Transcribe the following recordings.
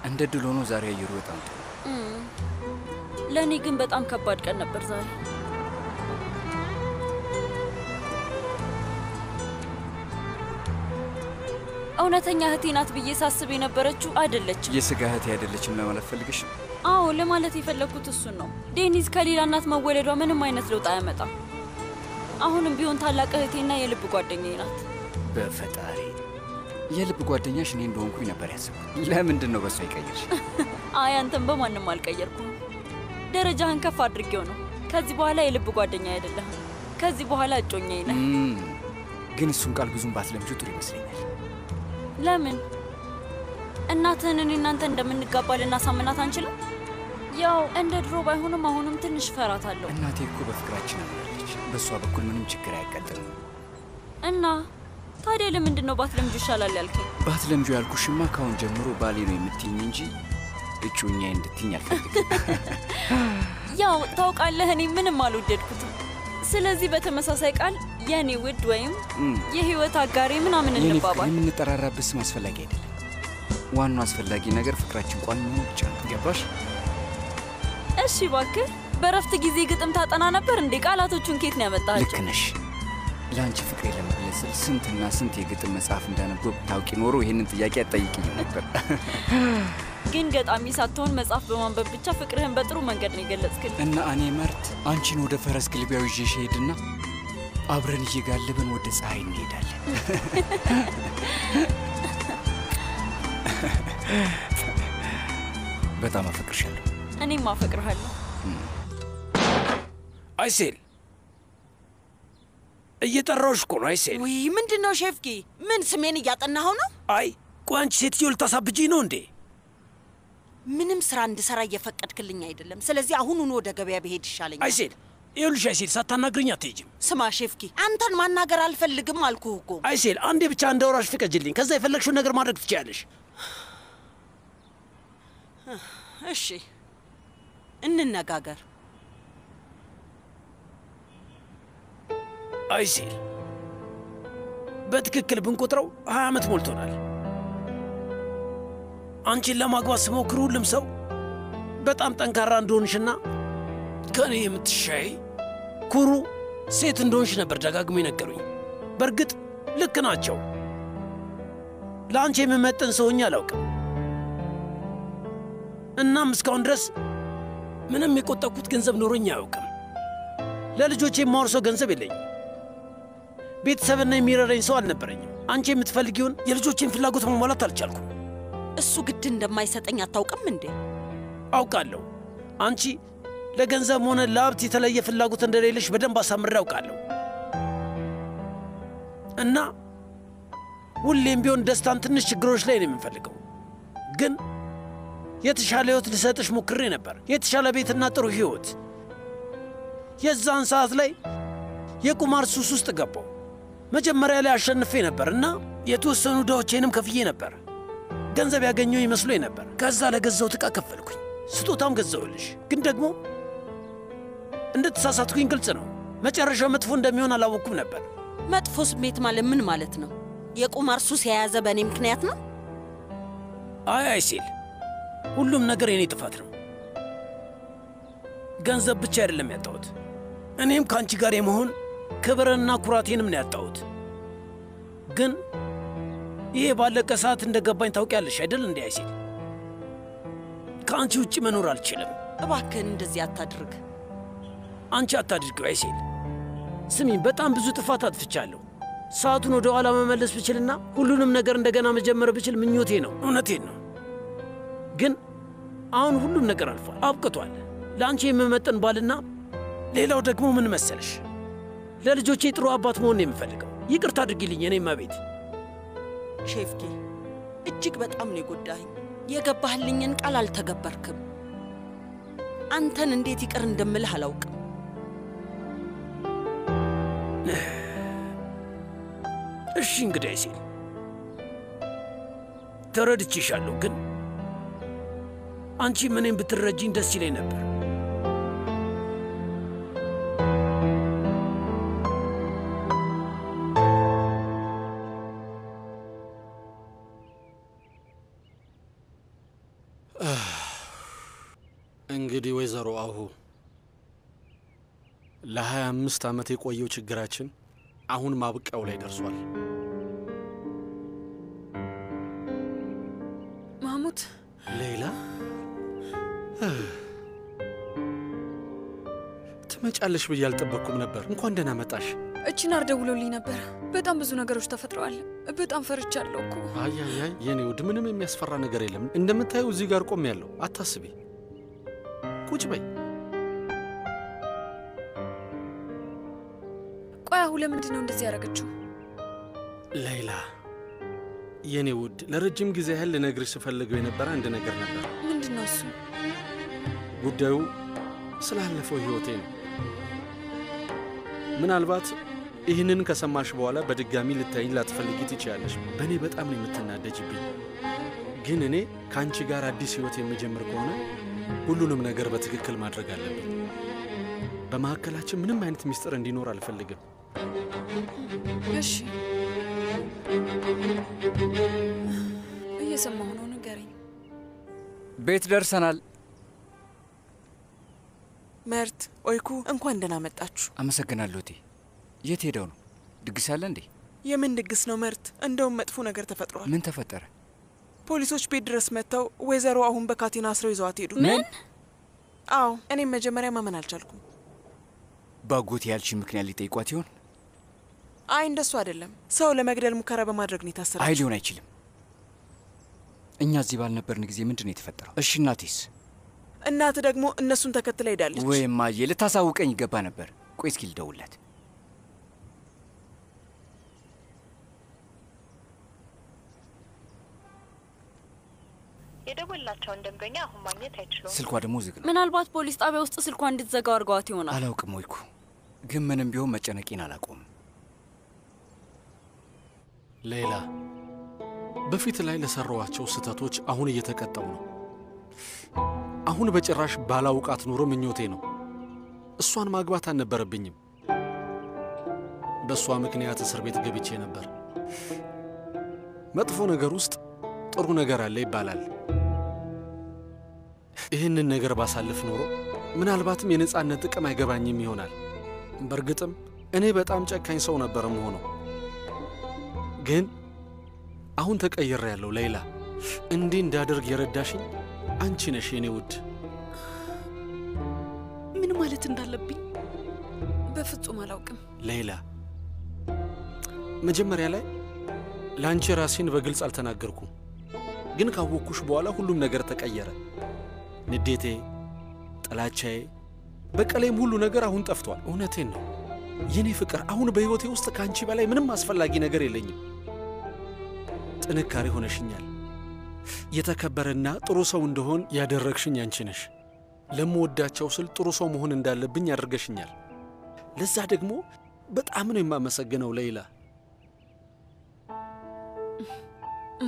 እንደ ድል ሆኖ ዛሬ አየሩ በጣም ጥሩ። ለኔ ግን በጣም ከባድ ቀን ነበር ዛሬ። እውነተኛ እህቴ ናት ብዬ ሳስብ የነበረችው አይደለችም። የስጋ እህቴ አይደለችም ለማለት ፈልግሽ? አዎ ለማለት የፈለኩት እሱን ነው። ዴኒዝ ከሌላ እናት መወለዷ ምንም አይነት ለውጥ አያመጣም። አሁንም ቢሆን ታላቅ እህቴና የልብ ጓደኛዬ ናት። በፈጣሪ የልብ ጓደኛሽ እኔ እንደሆንኩኝ ነበር ያሰብኩት። ለምንድን ነው በሷ ይቀየርሽ? አይ አንተም በማንም አልቀየርኩም። ደረጃህን ከፍ አድርጌው ነው። ከዚህ በኋላ የልብ ጓደኛ አይደለም። ከዚህ በኋላ እጮኛዬ ነህ። ግን እሱን ቃል ብዙም ባትለምጂው ጥሩ ይመስለኛል። ለምን? እናትህን እኔ እናንተ እንደምንጋባ ልናሳምናት አንችልም? ያው እንደ ድሮ ባይሆንም አሁንም ትንሽ ፈራታለሁ። እናቴ እኮ በፍቅራችን አምናለች። በሷ በኩል ምንም ችግር አያጋጥምም። እና ታዲያ ለምንድን ነው ባትለምጁ ይሻላል ያልከኝ? ባትለምጁ ያልኩሽማ ካሁን ጀምሮ ባሌ ነው የምትይኝ እንጂ እጮኛዬ እንድትይኝ አልፈልግም። ያው ታውቃለህ እኔ ምንም አልወደድኩትም። ስለዚህ በተመሳሳይ ቃል የኔ ውድ ወይም የህይወት አጋሪ ምናምን እንባባል። የምንጠራራበት ስም አስፈላጊ አይደለም። ዋናው አስፈላጊ ነገር ፍቅራችን ቋሚ መሆኑ ብቻ ነው። ገባሽ? እሺ እባክህ። በረፍት ጊዜ ግጥም ታጠና ነበር እንዴ? ቃላቶቹን ከየት ነው ያመጣኸው? ልክ ነሽ። ለአንቺ ፍቅሬ ለመግለጽ ስንትና ስንት የግጥም መጽሐፍ እንዳነበብኩ ታውቂ ኖሮ ይሄንን ጥያቄ አትጠይቂኝ ነበር። ግን ገጣሚ ሳትሆን መጽሐፍ በማንበብ ብቻ ፍቅርህን በጥሩ መንገድ ነው የገለጽክልኝ። እና እኔ መርት አንቺን ወደ ፈረስ ግልቢያው ይዤሽ ሄድና አብረን እየጋለብን ወደ ፀሐይ እንሄዳለን። በጣም አፈቅርሻለሁ። እኔም አፈቅርሃለሁ። አይሴል እየጠራሁሽ እኮ ነው። አይሴል ወይ ምንድነው ሼፍኪ? ምን ስሜን እያጠናኸው ነው? አይ ቆይ አንቺ ሴትዮ ልታሳብጂኝ ነው እንዴ? ምንም ስራ እንድሰራ እየፈቀድክልኝ አይደለም። ስለዚህ አሁኑን ወደ ገበያ ብሄድ ይሻለኛል። አይሴል ይኸውልሽ፣ አይሴል ሳታናግሪኝ አትሄጂም። ስማ ሼፍኪ፣ አንተን ማናገር አልፈልግም አልኩህ እኮ። አይሴል አንዴ ብቻ እንዳወራሽ ፍቀጅልኝ። ከዛ የፈለግሽውን ነገር ማድረግ ትችያለሽ። እሺ እንነጋገር። አይሴል በትክክል ብንቆጥረው 20 ዓመት ሞልቶናል። አንቺን ለማግባት ስሞክር ሁሉም ሰው በጣም ጠንካራ እንደሆንሽና ከኔ የምትሻይ ኩሩ ሴት እንደሆንሽ ነበር ደጋግሞ የነገሩኝ። በእርግጥ ልክ ናቸው። ለአንቺ የምመጥን ሰው ሆኜ አላውቅም። እናም እስካሁን ድረስ ምንም የቆጠብኩት ገንዘብ ኖሮኝ አያውቅም። ለልጆቼ የማወርሰው ገንዘብ የለኝም። ቤተሰብና የሚረዳኝ ሰው አልነበረኝም። አንቺ የምትፈልጊውን የልጆቼን ፍላጎት ማሟላት አልቻልኩም። እሱ ግድ እንደማይሰጠኝ አታውቅም እንዴ? አውቃለሁ። አንቺ ለገንዘብ ሆነ ለሀብት የተለየ ፍላጎት እንደሌለሽ በደንብ አሳምሬ አውቃለሁ። እና ሁሌም ቢሆን ደስታን ትንሽ ችግሮች ላይ ነው የምንፈልገው። ግን የተሻለ ህይወት ልሰጥሽ ሞክሬ ነበር። የተሻለ ቤትና ጥሩ ህይወት። የዛን ሰዓት ላይ የቁማር ሱስ ውስጥ ገባው። መጀመሪያ ላይ አሸንፌ ነበር እና የተወሰኑ ዕዳዎቼንም ከፍዬ ነበር። ገንዘብ ያገኘው ይመስሎኝ ነበር። ከዛ ለገዛሁት ዕቃ ከፈልኩኝ፣ ስጦታም ገዛሁልሽ። ግን ደግሞ እንደተሳሳትኩኝ ግልጽ ነው። መጨረሻው መጥፎ እንደሚሆን አላወቅኩም ነበር። መጥፎ ስሜት ማለት ምን ማለት ነው? የቁማር ሱስ የያዘ በእኔ ምክንያት ነው? አይ አይሴል፣ ሁሉም ነገር የኔ ጥፋት ነው። ገንዘብ ብቻ አይደለም ያጣሁት፣ እኔም ከአንቺ ጋር የመሆን ክብርና ኩራቴንም ነው ያጣሁት። ግን ይሄ ባለቀ ሰዓት እንደገባኝ ታውቂያለሽ አይደል እንዴ አይሴል? ከአንቺ ውጭ መኖር አልችልም። እባክህን እንደዚህ አታድርግ። አንቺ አታድርጊው አይሴል። ስሚኝ፣ በጣም ብዙ ጥፋት አጥፍቻለሁ። ሰዓቱን ወደ ኋላ መመለስ ብችልና ሁሉንም ነገር እንደገና መጀመር ብችል ምኞቴ ነው። እውነቴን ነው። ግን አሁን ሁሉም ነገር አልፏል፣ አብቅቷል። ለአንቺ የምመጥን ባልና ሌላው ደግሞ ምን መሰለሽ፣ ለልጆቼ ጥሩ አባት መሆን ነው የምፈልገው። ይቅርታ አድርጊልኝ የኔ እመቤት። ሼፍኪ፣ እጅግ በጣም ነው የጎዳኸኝ። የገባህልኝን ቃል አልተገበርክም። አንተን እንዴት ይቅር እንደምልህ አላውቅም። እሺ እንግዲህ አይሴል ተረድቼሻለሁ። ግን አንቺ ምንም ብትረጂኝ ደስ ይለኝ ነበር። እንግዲህ ወይዘሮ አሁ ለ25 ዓመት የቆየው ችግራችን አሁን ማብቂያው ላይ ደርሷል። ማሙት ሌላ ትመጫለሽ ብዬ አልጠበቅኩም ነበር። እንኳን ደህና መጣሽ። እቺናር ደውሎልኝ ነበር። በጣም ብዙ ነገሮች ተፈጥረዋል። በጣም ፈርቻለሁ እኮ። አይ የኔ ውድ ምንም የሚያስፈራ ነገር የለም። እንደምታየው እዚህ ጋር ቆሜያለሁ። አታስቢ። ቁጭ በይ። ቆይ አሁን ለምንድን ነው እንደዚህ ያደረገችው? ሌላ የኔ ውድ ለረጅም ጊዜ ያህል ልነግርሽ ስፈልገው የነበረ አንድ ነገር ነበር። ምንድን ነው እሱ? ጉዳዩ ስላለፈው ህይወቴ ነው። ምናልባት ይህንን ከሰማሽ በኋላ በድጋሚ ልታይኝ ላትፈልጊ ትችያለሽ። በእኔ በጣም ነው የምትናደጅብኝ። ግን እኔ ከአንቺ ጋር አዲስ ህይወት የምጀምር ከሆነ ሁሉንም ነገር በትክክል ማድረግ አለብኝ። በመካከላችን ምንም አይነት ሚስጥር እንዲኖር አልፈልግም። እሺ እየሰማሁ ነው፣ ንገረኝ። ቤት ደርሰናል። መርት ኦይኩ እንኳን ደህና መጣችሁ። አመሰግናለሁ። እቴ የት ሄደው ነው? ድግስ አለ እንዴ? የምን ድግስ ነው መርት? እንደውም መጥፎ ነገር ተፈጥሯል። ምን ተፈጠረ? ፖሊሶች ቤት ድረስ መጥተው ወይዘሮ አሁን በካቴና አስረው ይዘዋት ሄዱ። ምን? አዎ፣ እኔም መጀመሪያ ማመን አልቻልኩም። ባጎቴ ያልሽ ምክንያት ሊጠይቋት ይሆን? አይ እንደሱ አይደለም። ሰው ለመግደል ሙከራ በማድረግ ነው የታሰረችው። አይ ሊሆን አይችልም። እኛ እዚህ ባልነበርን ጊዜ ምንድን ነው የተፈጠረው? እሺ እናቴስ? እናት ደግሞ እነሱን ተከትላ ሄዳለች። ወይም ማየ ልታሳውቀኝ ይገባ ነበር። ቆይ እስኪ ልደውልላት። የደወላቸውን ደንበኛ አሁን ማግኘት አይችሉም። ስልኳ ደግሞ ዝግ ነው። ምናልባት ፖሊስ ጣቢያ ውስጥ ስልኳ እንድትዘጋው አድርገዋት ይሆናል። አላውቅም ወይኩ፣ ግን ምንም ቢሆን መጨነቄን አላቆም። ሌላ በፊት ላይ ለሰራዋቸው ስህተቶች አሁን እየተቀጣው ነው። አሁን በጭራሽ ባላውቃት ኑሮ ምኞቴ ነው። እሷን ማግባት አልነበረብኝም። በእሷ ምክንያት እስር ቤት ገብቼ ነበር። መጥፎ ነገር ውስጥ ጥሩ ነገር አለ ይባላል። ይህንን ነገር ባሳልፍ ኖሮ ምናልባትም የነጻነት ጥቅም አይገባኝም ይሆናል። በእርግጥም እኔ በጣም ጨካኝ ሰው ነበር መሆነው። ግን አሁን ተቀይሬያለሁ። ሌላ እንዲህ እንዳደርግ የረዳሽኝ አንቺ ነሽ የኔ ውድ። ምን ማለት እንዳለብኝ በፍጹም አላውቅም። ሌላ መጀመሪያ ላይ ለአንቺ ራሴን በግልጽ አልተናገርኩም። ግን ካወቅኩሽ በኋላ ሁሉም ነገር ተቀየረ። ንዴቴ፣ ጥላቻዬ፣ በቀሌም ሁሉ ነገር አሁን ጠፍቷል። እውነቴን ነው የኔ ፍቅር። አሁን በሕይወቴ ውስጥ ከአንቺ በላይ ምንም አስፈላጊ ነገር የለኝም። ጥንካሬ ሆነሽኛል። የተከበረና ጥሩ ሰው እንደሆን ያደረግሽኝ አንቺ ነሽ። ለምወዳቸው ስል ጥሩ ሰው መሆን እንዳለብኝ ያደርገሽኛል። ለዛ ደግሞ በጣም ነው የማመሰግነው ሌላ።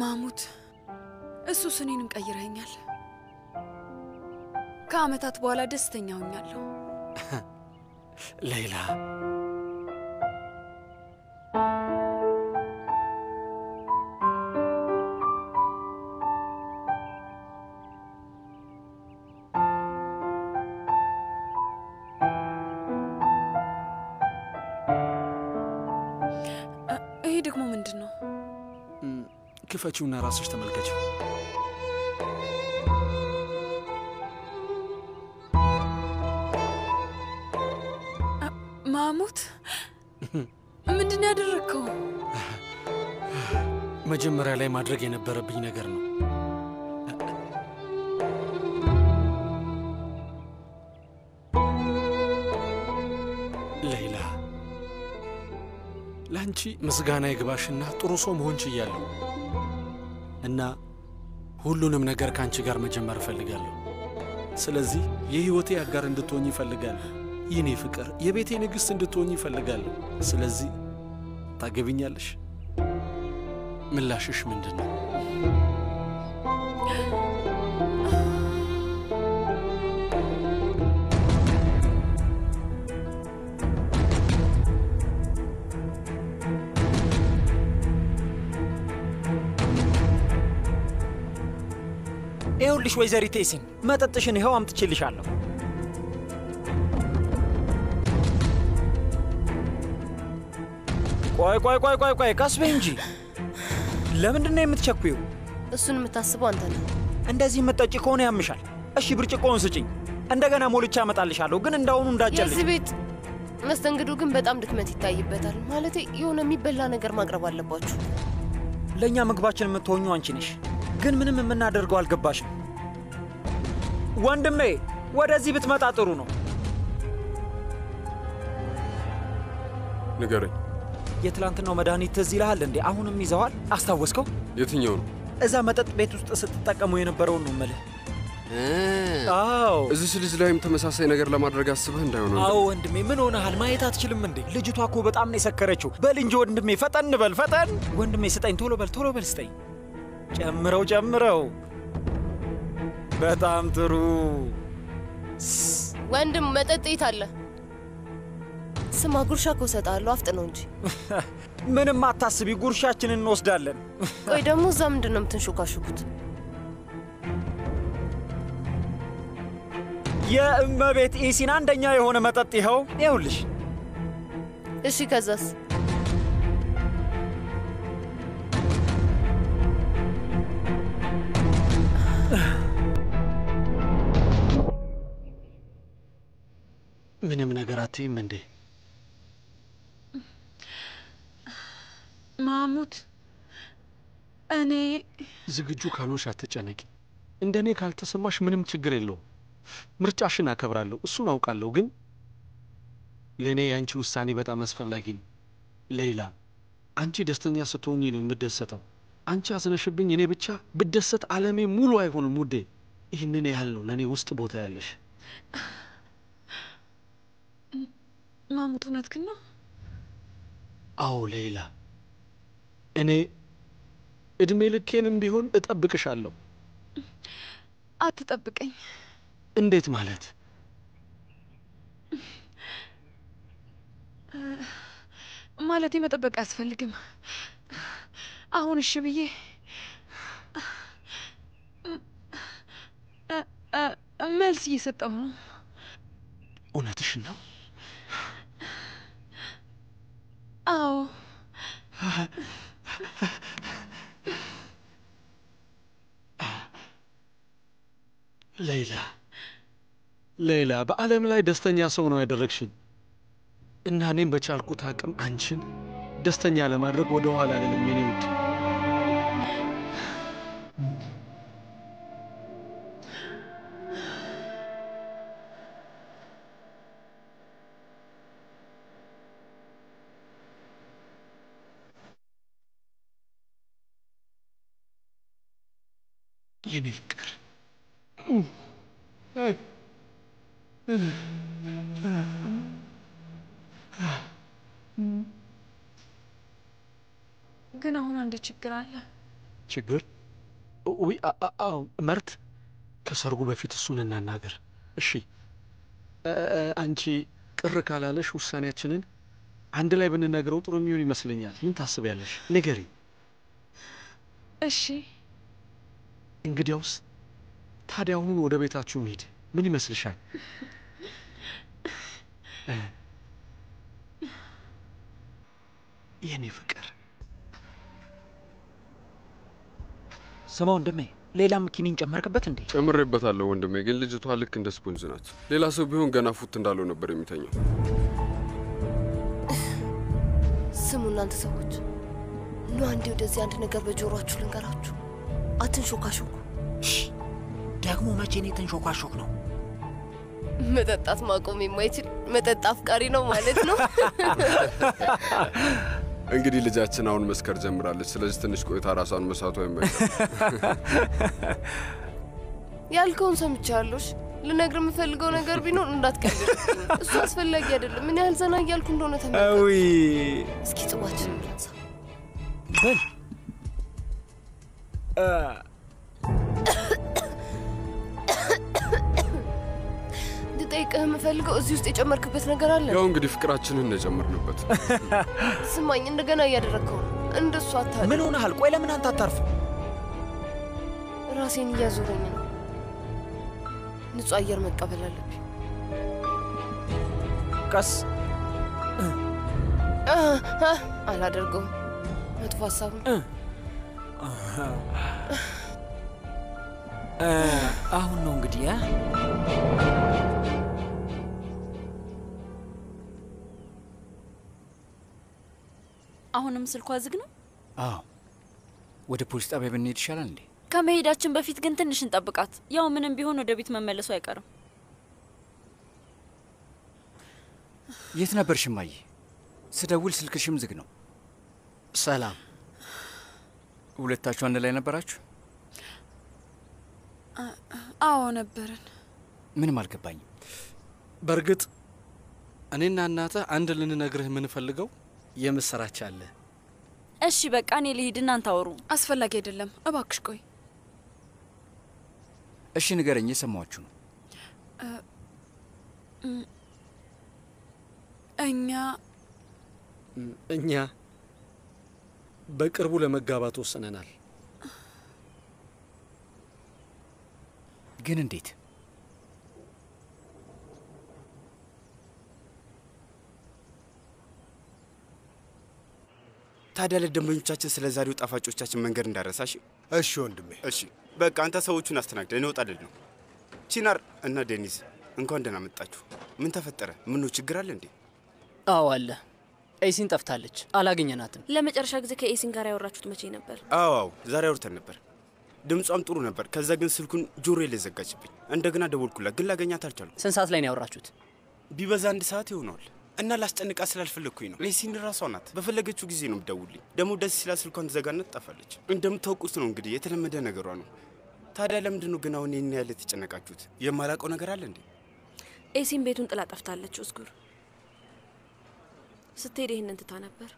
ማሙት እሱ እኔንም ቀይረኸኛል። ከዓመታት በኋላ ደስተኛ ሆኛለሁ። ሌላ ይሄ ደግሞ ምንድን ነው? ክፈቺውና ራስሽ ተመልከቺው። ማሙት ምንድን ያደረግከው? መጀመሪያ ላይ ማድረግ የነበረብኝ ነገር ነው። ሌላ ለአንቺ ምስጋና ይግባሽና ጥሩ ሰው መሆን ችያለሁ እና ሁሉንም ነገር ከአንቺ ጋር መጀመር እፈልጋለሁ። ስለዚህ የሕይወቴ አጋር እንድትሆኝ እፈልጋለሁ። የኔ ፍቅር፣ የቤቴ ንግሥት እንድትሆኝ እፈልጋለሁ። ስለዚህ ታገቢኛለሽ? ምላሽሽ ምንድን ነው? ይኸውልሽ ወይዘሪት ኤሲን መጠጥሽን ይኸው አምጥቼልሻለሁ። ቆይ ቀስ በይ እንጂ ለምንድን ነው የምትቸኩይው? እሱን የምታስበው አንተ ነህ። እንደዚህ የምትጠጪ ከሆነ ያምሻል። እሺ ብርጭቆውን ስጭኝ፣ እንደገና ሞልቻ አመጣልሻለሁ። ግን እንዳሁኑ እንዳጨልሽ። የዚህ ቤት መስተንግዶ ግን በጣም ድክመት ይታይበታል። ማለቴ የሆነ የሚበላ ነገር ማቅረብ አለባችሁ። ለእኛ ምግባችን የምትሆኚው አንቺ ነሽ። ግን ምንም የምናደርገው አልገባሽም። ወንድሜ ወደዚህ ብትመጣ ጥሩ ነው። ንገረኝ። የትላንትናው መድኃኒት ትዝ ይልሃል እንዴ? አሁንም ይዘዋል? አስታወስከው? የትኛው ነው? እዛ መጠጥ ቤት ውስጥ ስትጠቀሙ የነበረውን ነው የምልህ። አዎ፣ እዚህ ልጅ ላይም ተመሳሳይ ነገር ለማድረግ አስበህ እንዳይሆነ። አዎ ወንድሜ፣ ምን ሆነሃል? ማየት አትችልም እንዴ? ልጅቷ እኮ በጣም ነው የሰከረችው። በል እንጂ ወንድሜ፣ ፈጠን በል ፈጠን። ወንድሜ ስጠኝ፣ ቶሎ በል ስጠኝ። ጨምረው። በጣም ጥሩ ወንድም። መጠጥ የት አለ? ስማ፣ ጉርሻ እኮ እሰጥሃለሁ። አፍጥነው እንጂ። ምንም አታስቢ፣ ጉርሻችንን እንወስዳለን። ቆይ ደግሞ እዛ ምንድን ነው የምትንሾካሹኩት? የእመቤት ኤሲን አንደኛ የሆነ መጠጥ ይኸውልሽ። እሺ ከዛስ? ምንም ነገር አትይም እንዴ? ማሙት፣ እኔ ዝግጁ ካልሆንሽ አትጨነቂ። እንደኔ ካልተሰማሽ ምንም ችግር የለውም። ምርጫሽን አከብራለሁ፣ እሱን አውቃለሁ። ግን ለእኔ የአንቺ ውሳኔ በጣም አስፈላጊ ነው። ሌላ አንቺ ደስተኛ ስትሆኚ ነው የምደሰተው። አንቺ አዝነሽብኝ እኔ ብቻ ብደሰት ዓለሜ ሙሉ አይሆንም ውዴ። ይህንን ያህል ነው ለእኔ ውስጥ ቦታ ያለሽ። ማሙት፣ እውነትህን ነው? አዎ ሌላ፣ እኔ እድሜ ልኬንም ቢሆን እጠብቅሻለሁ። አትጠብቀኝ። እንዴት ማለት? ማለቴ መጠበቅ አያስፈልግም። አሁን እሺ ብዬ መልስ እየሰጠሁ ነው። እውነትሽን ነው? አዎ። ሌላ በዓለም ላይ ደስተኛ ሰው ነው ያደረግሽኝ እና እኔም በቻልኩት አቅም አንቺን ደስተኛ ለማድረግ ወደ ኋላ አልልም የኔ ውድ። የኔ ፍቅር ግን አሁን አንድ ችግር አለ። ችግር? ውይ መርት፣ ከሰርጉ በፊት እሱን እናናገር እሺ? አንቺ ቅር ካላለሽ ውሳኔያችንን አንድ ላይ ብንነግረው ጥሩ የሚሆን ይመስለኛል። ምን ታስቢያለሽ? ንገሪ። እሺ። እንግዲያውስ ታዲያ አሁን ወደ ቤታችሁ እንሂድ። ምን ይመስልሻል? የኔ ፍቅር። ስማ ወንድሜ፣ ሌላም ኪኒን ጨመርክበት እንዴ? ጨምሬበታለሁ ወንድሜ፣ ግን ልጅቷ ልክ እንደ ስፖንጅ ናት። ሌላ ሰው ቢሆን ገና ፉት እንዳለው ነበር የሚተኛው። ስሙ እናንተ ሰዎች፣ ኑ አንዴ ወደዚህ አንድ ነገር በጆሮአችሁ ልንገራችሁ። አትንሾካሾኩ። ደግሞ መቼ ነው የተንሾካሾክ ነው? መጠጣት ማቆም የማይችል መጠጥ አፍቃሪ ነው ማለት ነው። እንግዲህ ልጃችን አሁን መስከር ጀምራለች። ስለዚህ ትንሽ ቆይታ ራሷን መሳቷ ይመጣል። ያልከውን ሰምቻለሁ። ልነግር የምፈልገው ነገር ቢኖር እንዳትቀልድ። እሱ አስፈላጊ አይደለም። ምን ያህል ዘና እያልኩ እንደሆነ ተመልከት። አዊ እስኪ ጽዋችንን እናንሳ። በል ልጠይቅህ የምፈልገው እዚህ ውስጥ የጨመርክበት ነገር አለ? ያው እንግዲህ ፍቅራችንን እንጨምርንበት። ስማኝ፣ እንደገና እያደረግከው ነው። እንደሱ አታድርግ። ምን ሆነሃል? ቆይ ለምን አንተ አታርፍም? ራሴን እያዞረኝ ነው። ንጹህ አየር መቀበል አለብኝ። ቀስ አላደርገውም። መጥፎ ሀሳብ ነው። አሁን ነው እንግዲህ አሁንም ስልኳ ዝግ ነው? አዎ። ወደ ፖሊስ ጣቢያ ብንሄድ ይሻላል እንዴ? ከመሄዳችን በፊት ግን ትንሽ እንጠብቃት። ያው ምንም ቢሆን ወደ ቤት መመለሱ አይቀርም። የት ነበርሽ እማዬ? ስደውል ስልክሽም ዝግ ነው። ሰላም። ሁለታችሁ አንድ ላይ ነበራችሁ? አዎ ነበርን። ምንም አልገባኝም። በእርግጥ እኔና እናትህ አንድ ልንነግርህ የምንፈልገው የምስራች አለ። እሺ በቃ እኔ ልሂድ፣ እናንተ አውሩ። አስፈላጊ አይደለም፣ እባክሽ ቆይ። እሺ ንገረኝ፣ የሰማችሁ ነው። እኛ በቅርቡ ለመጋባት ወስነናል። ግን እንዴት? ታዲያ ለደንበኞቻችን ስለ ዛሬው ጣፋጮቻችን መንገድ እንዳረሳሽ። እሺ ወንድሜ። እሺ በቃ አንተ ሰዎቹን አስተናግደ፣ እኔ እወጣለሁ ነው። ቺናር እና ዴኒዝ እንኳን ደህና መጣችሁ። ምን ተፈጠረ? ምን ነው ችግር አለ እንዴ? አዎ አለ። ኤሲን ጠፍታለች፣ አላገኘናትም። ለመጨረሻ ጊዜ ከኤሲን ጋር ያወራችሁት መቼ ነበር? አዎ ዛሬ አውርተን ነበር። ድምጿም ጥሩ ነበር። ከዛ ግን ስልኩን ጆሮዬ ላይ ዘጋችብኝ። እንደገና ደወልኩላት፣ ግን ላገኛት አልቻልኩም። ስንት ሰዓት ላይ ነው ያወራችሁት? ቢበዛ 1 ሰዓት ይሆናል። እና ላስጨንቃ ስላልፈለግኩኝ ነው። ኤሲን ራሷ ናት። በፈለገችው ጊዜ ነው የምትደውልኝ። ደግሞ ደስ ሲላ ስልኳን ትዘጋና ትጠፋለች። እንደምታውቁት ነው እንግዲህ፣ የተለመደ ነገሯ ነው። ታዲያ ለምንድን ነው ግን አሁን ይህን ያህል የተጨነቃችሁት? የማላውቀው ነገር አለ እንዴ? ኤሲን ቤቱን ጥላ ጠፍታለች። ኡስጉር ስትሄድ ይህንን ትታ ነበር።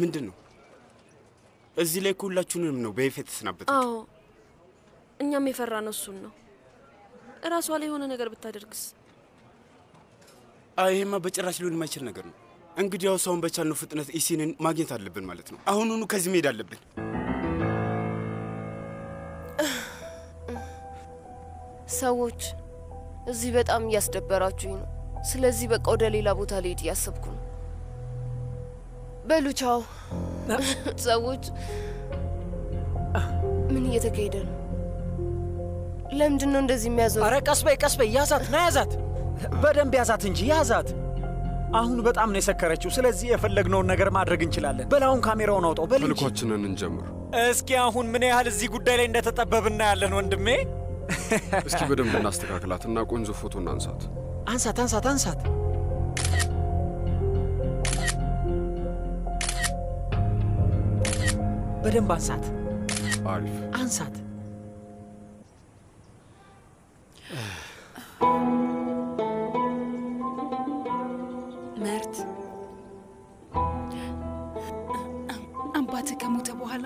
ምንድን ነው? እዚህ ላይ ሁላችሁንም ነው በይፋ የተሰናበተችው? አዎ እኛም የፈራ ነው እሱን ነው። እራሷ ላይ የሆነ ነገር ብታደርግስ? ይሄማ በጭራሽ ሊሆን የማይችል ነገር ነው። እንግዲህ ያው ሰውን በቻልነው ፍጥነት ኢሲንን ማግኘት አለብን ማለት ነው። አሁኑኑ ከዚህ መሄድ አለብን። ሰዎች እዚህ በጣም እያስደበራችሁኝ ነው። ስለዚህ በቃ ወደ ሌላ ቦታ ልሄድ እያሰብኩ ነው። በሉ ቻው። ሰዎች ምን እየተካሄደ ነው? ለምንድን ነው እንደዚህ የሚያዘው? አረ ቀስ በይ ቀስ በይ፣ ያዛት ና ያዛት፣ በደንብ ያዛት እንጂ ያዛት። አሁን በጣም ነው የሰከረችው። ስለዚህ የፈለግነውን ነገር ማድረግ እንችላለን። በላውን ካሜራውን አውጣው በል እንጂ። ልኳችንን እንጀምር። እስኪ አሁን ምን ያህል እዚህ ጉዳይ ላይ እንደተጠበብና ያለን ወንድሜ። እስኪ በደንብ እናስተካክላትና ቆንጆ ፎቶ እናንሳት። አንሳት አንሳት አንሳት። በደንብ አንሳት። አሪፍ አንሳት። መርት አባትህ ከሞተ በኋላ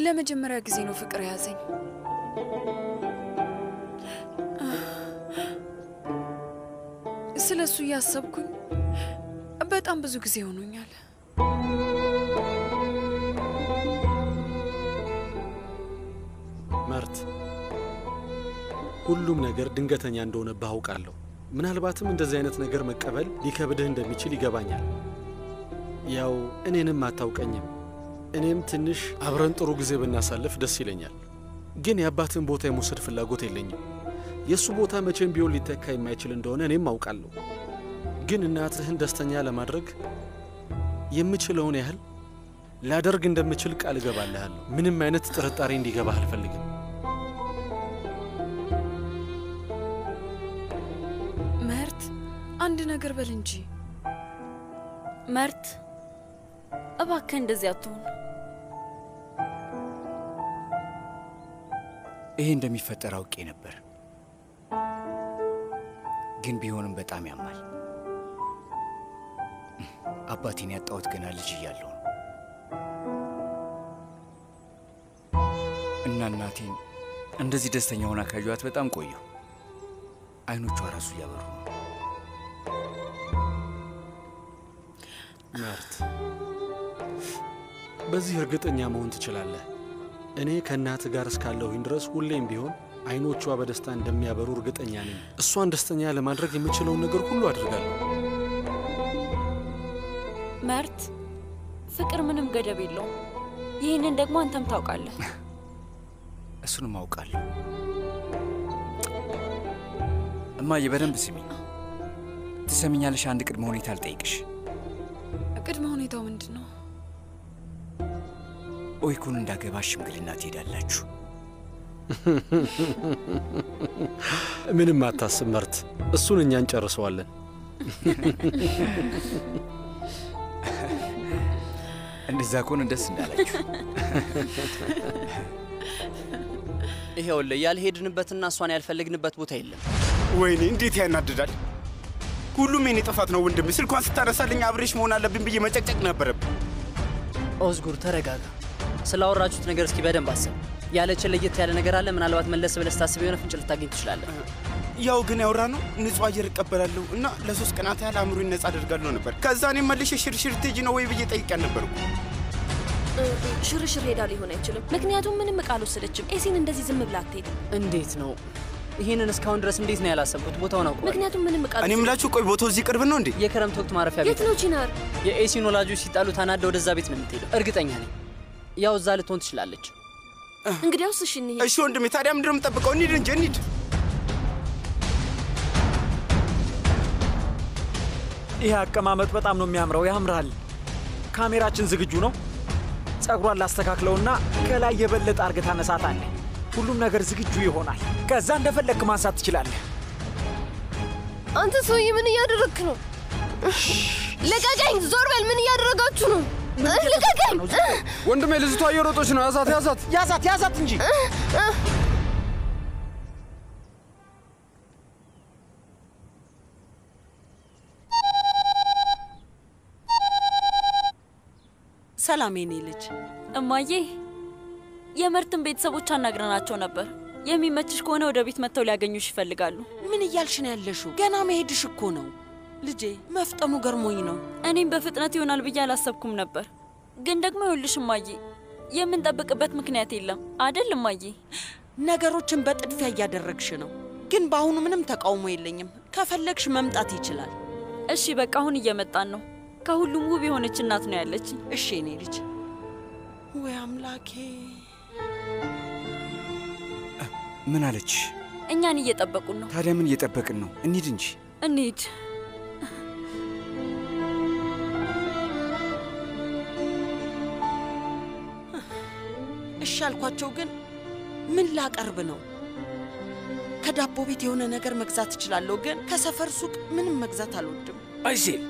ለመጀመሪያ ጊዜ ነው ፍቅር ያዘኝ። ስለሱ እያሰብኩኝ በጣም ብዙ ጊዜ ሆኖኛል። መርት፣ ሁሉም ነገር ድንገተኛ እንደሆነ ባውቃለሁ። ምናልባትም እንደዚህ አይነት ነገር መቀበል ሊከብድህ እንደሚችል ይገባኛል። ያው እኔንም አታውቀኝም። እኔም ትንሽ አብረን ጥሩ ጊዜ ብናሳልፍ ደስ ይለኛል። ግን የአባትን ቦታ የመውሰድ ፍላጎት የለኝም። የእሱ ቦታ መቼም ቢሆን ሊተካ የማይችል እንደሆነ እኔም አውቃለሁ። ግን እናትህን ደስተኛ ለማድረግ የምችለውን ያህል ላደርግ እንደምችል ቃል እገባልሃለሁ። ምንም አይነት ጥርጣሬ እንዲገባህ አልፈልግም። መርት፣ አንድ ነገር በል እንጂ። መርት እባክህ እንደዚህ አትሁን። ይሄ እንደሚፈጠር አውቄ ነበር፣ ግን ቢሆንም በጣም ያማል። አባቴን ያጣሁት ገና ልጅ እያለሁ ነው እና እናቴን እንደዚህ ደስተኛ ሆና ካየኋት በጣም ቆየሁ። አይኖቿ ራሱ እያበሩ ነው። መርት፣ በዚህ እርግጠኛ መሆን ትችላለህ። እኔ ከእናትህ ጋር እስካለሁኝ ድረስ ሁሌም ቢሆን አይኖቿ በደስታ እንደሚያበሩ እርግጠኛ ነኝ። እሷን ደስተኛ ለማድረግ የምችለውን ነገር ሁሉ አድርጋለሁ። መርት፣ ፍቅር ምንም ገደብ የለውም። ይህንን ደግሞ አንተም ታውቃለህ። እሱንም አውቃለሁ። እማዬ በደንብ ስሚ። ትሰሚኛለሽ? አንድ ቅድመ ሁኔታ አልጠይቅሽ። ቅድመ ሁኔታው ምንድን ነው? ኦይኩን እንዳገባሽ ሽምግልና ትሄዳላችሁ። ምንም አታስብ መርት፣ እሱን እኛ እንጨርሰዋለን። እንደዛ ከሆነ ደስ እንዳላችሁ። ይሄውልህ ያልሄድንበትና እሷን ያልፈለግንበት ቦታ የለም። ወይኔ እንዴት ያናድዳል! ሁሉም የኔ ጥፋት ነው ወንድም። ስልኳን ስታነሳልኝ አብሬሽ መሆን አለብኝ ብዬ መጨቅጨቅ ነበረብኝ። ኦዝጉር ተረጋጋ። ስላወራችሁት ነገር እስኪ በደንብ አስብ። ያለችን ለየት ያለ ነገር አለ። ምናልባት መለስ ብለህ ስታስብ የሆነ ፍንጭ ልታገኝ ትችላለህ። ያው ግን ያወራ ነው ንጹህ አየር እቀበላለሁ እና ለ3 ቀናት ያህል አእምሮዬን ነጻ አደርጋለሁ ነበር። ከዛ እኔም መልሼ ሽርሽር ትሄጂ ነው ወይ ብዬ ጠይቄያት ነበርኩ። ሽርሽር ሄዳ ሊሆን አይችልም። ምክንያቱም ምንም ዕቃ አልወሰደችም። ኤሲን እንደዚህ ዝም ብላ አትሄድም። እንዴት ነው? ይሄንን እስካሁን ድረስ እንዴት ነው ያላሰብኩት? ቦታውን አውቀዋለሁ። ምክንያቱም ምንም ዕቃ እኔ የምላችሁ ቆይ ቦታው እዚህ ቅርብ ነው እንዴ? የክረምት ወቅት ማረፊያ ቤት የት ነው ቺናር? የኤሲን ወላጆች ሲጣሉ ታናዳ ወደዛ ቤት ነው የምትሄደው። እርግጠኛ ነኝ ያው እዛ ልትሆን ትችላለች። እንግዲያውስ እሺ እንሂድ። እሺ ወንድሜ፣ ታዲያ ምንድን ነው የምጠብቀው? እንሂድ እንጂ እንሂድ። ይሄ አቀማመጥ በጣም ነው የሚያምረው። ያምራል። ካሜራችን ዝግጁ ነው። ጸጉሯን ላስተካክለውና ከላይ የበለጠ አርገህ ታነሳታለህ። ሁሉም ነገር ዝግጁ ይሆናል። ከዛ እንደፈለግክ ማንሳት ትችላለህ። አንተ ሰውዬ ምን እያደረግክ ነው? ልቀቀኝ! ዞር በል! ምን እያደረጋችሁ ነው? ልቀቀኝ! ወንድሜ ልጅቷ እየሮጠች ነው። ያዛት ያዛት ያዛት ያዛት እንጂ። ሰላም የኔ ልጅ። እማዬ የመርትን ቤተሰቦች አናግረናቸው ነበር። የሚመችሽ ከሆነ ወደ ቤት መጥተው ሊያገኙሽ ይፈልጋሉ። ምን እያልሽ ነው ያለሽው? ገና መሄድሽ እኮ ነው ልጄ። መፍጠኑ ገርሞኝ ነው። እኔም በፍጥነት ይሆናል ብዬ አላሰብኩም ነበር። ግን ደግሞ ይኸውልሽ እማዬ የምንጠብቅበት ምክንያት የለም አይደል እማዬ? ነገሮችን በጥድፊያ እያደረግሽ ነው። ግን በአሁኑ ምንም ተቃውሞ የለኝም። ከፈለግሽ መምጣት ይችላል። እሺ በቃ አሁን እየመጣን ነው። ከሁሉም ውብ የሆነች እናት ነው ያለች። እሺ እኔ ልጅ። ወይ አምላኬ! ምን አለች? እኛን እየጠበቁን ነው። ታዲያ ምን እየጠበቅን ነው? እንሂድ እንጂ። እንሂድ። እሺ አልኳቸው፣ ግን ምን ላቀርብ ነው? ከዳቦ ቤት የሆነ ነገር መግዛት እችላለሁ፣ ግን ከሰፈር ሱቅ ምንም መግዛት አልወድም። አይሲል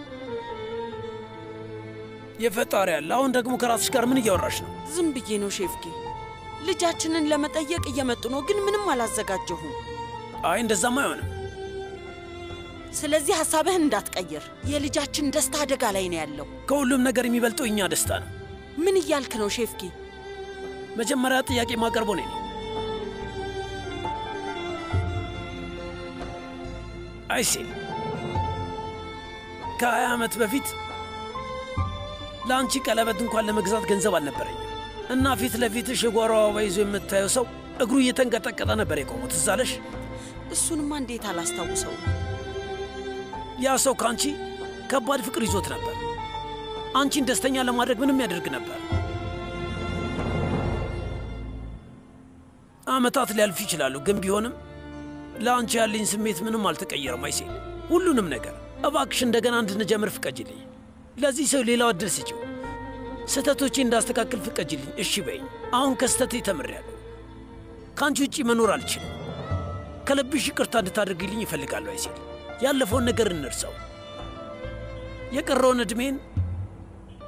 የፈጣሪ ያለ። አሁን ደግሞ ከራስሽ ጋር ምን እያወራሽ ነው? ዝም ብዬ ነው ሼፍጌ። ልጃችንን ለመጠየቅ እየመጡ ነው፣ ግን ምንም አላዘጋጀሁም። አይ እንደዛም አይሆንም። ስለዚህ ሐሳብህን እንዳትቀይር። የልጃችን ደስታ አደጋ ላይ ነው ያለው። ከሁሉም ነገር የሚበልጠው እኛ ደስታ ነው። ምን እያልክ ነው ሼፍጌ? መጀመሪያ ጥያቄ ማቀርበው ነኝ። አይሲል ከ20 ዓመት በፊት ለአንቺ ቀለበት እንኳን ለመግዛት ገንዘብ አልነበረኝም እና ፊት ለፊትሽ የጓሮ አበባ ይዞ የምታየው ሰው እግሩ እየተንቀጠቀጠ ነበር የቆሙት። ትዝ አለሽ? እሱንማ እንዴት አላስታውሰው። ያ ሰው ከአንቺ ከባድ ፍቅር ይዞት ነበር። አንቺን ደስተኛ ለማድረግ ምንም ያደርግ ነበር። ዓመታት ሊያልፍ ይችላሉ፣ ግን ቢሆንም ለአንቺ ያለኝ ስሜት ምንም አልተቀየረም። አይሲል ሁሉንም ነገር እባክሽ እንደገና እንድንጀምር ፍቀጅልኝ። ለዚህ ሰው ሌላው ዕድል ስጪው። ስህተቶቼ እንዳስተካክል ፍቀጅልኝ። እሺ በይኝ። አሁን ከስህተቴ ተምሬያለሁ። ከአንቺ ውጪ መኖር አልችልም። ከልብሽ ይቅርታ እንድታደርግልኝ ይፈልጋለሁ። አይሲል ያለፈውን ነገር እንርሳው። የቀረውን ዕድሜን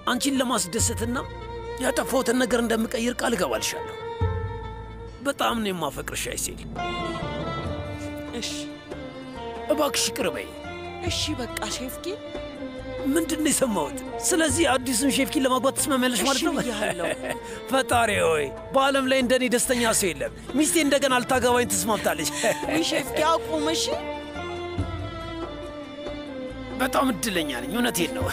አንቺን ለማስደሰትና ያጠፋሁትን ነገር እንደምቀይር ቃል እገባልሻለሁ። በጣም ነው የማፈቅርሽ አይሲል። እሺ እባክሽ ይቅር በይ። እሺ በቃ ሼፍጌ። ምንድን ነው የሰማሁት? ስለዚህ አዲሱን ሼፍኪን ለማግባት ትስማሚያለሽ ማለት ነው? ፈጣሪ ሆይ፣ በዓለም ላይ እንደኔ ደስተኛ ሰው የለም። ሚስቴ እንደገና ልታገባኝ ተስማምታለች። ሼፍጌ አቁም። እሺ በጣም እድለኛ ነኝ። እውነቴን ነው።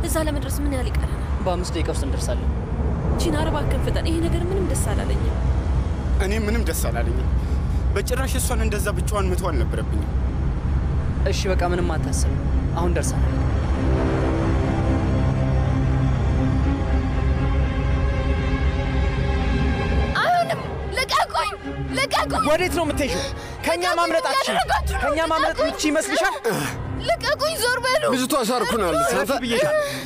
እዛ ለመድረስ ምን ያህል ይቀረናል? በ5 ደቂቃ ውስጥ እንደርሳለን። ቺናር እባክህን ፍጠን። ይሄ ነገር ምንም ደስ አላለኝም። እኔ ምንም ደስ አላለኝም። በጭራሽ እሷን እንደዛ ብቻዋን መተው አልነበረብኝም። እሺ በቃ ምንም አታስብ። አሁን ደርሰናል። አይሆንም! ልቀቁኝ! ልቀቁኝ! ወዴት ነው የምትሄጂው? ከኛ ማምለጣችን ከኛ ማምለጥ የምትችይ ይመስልሻል? ልቀቁኝ! ዞር በሉ! ልጅቷ ሻርኩናለች።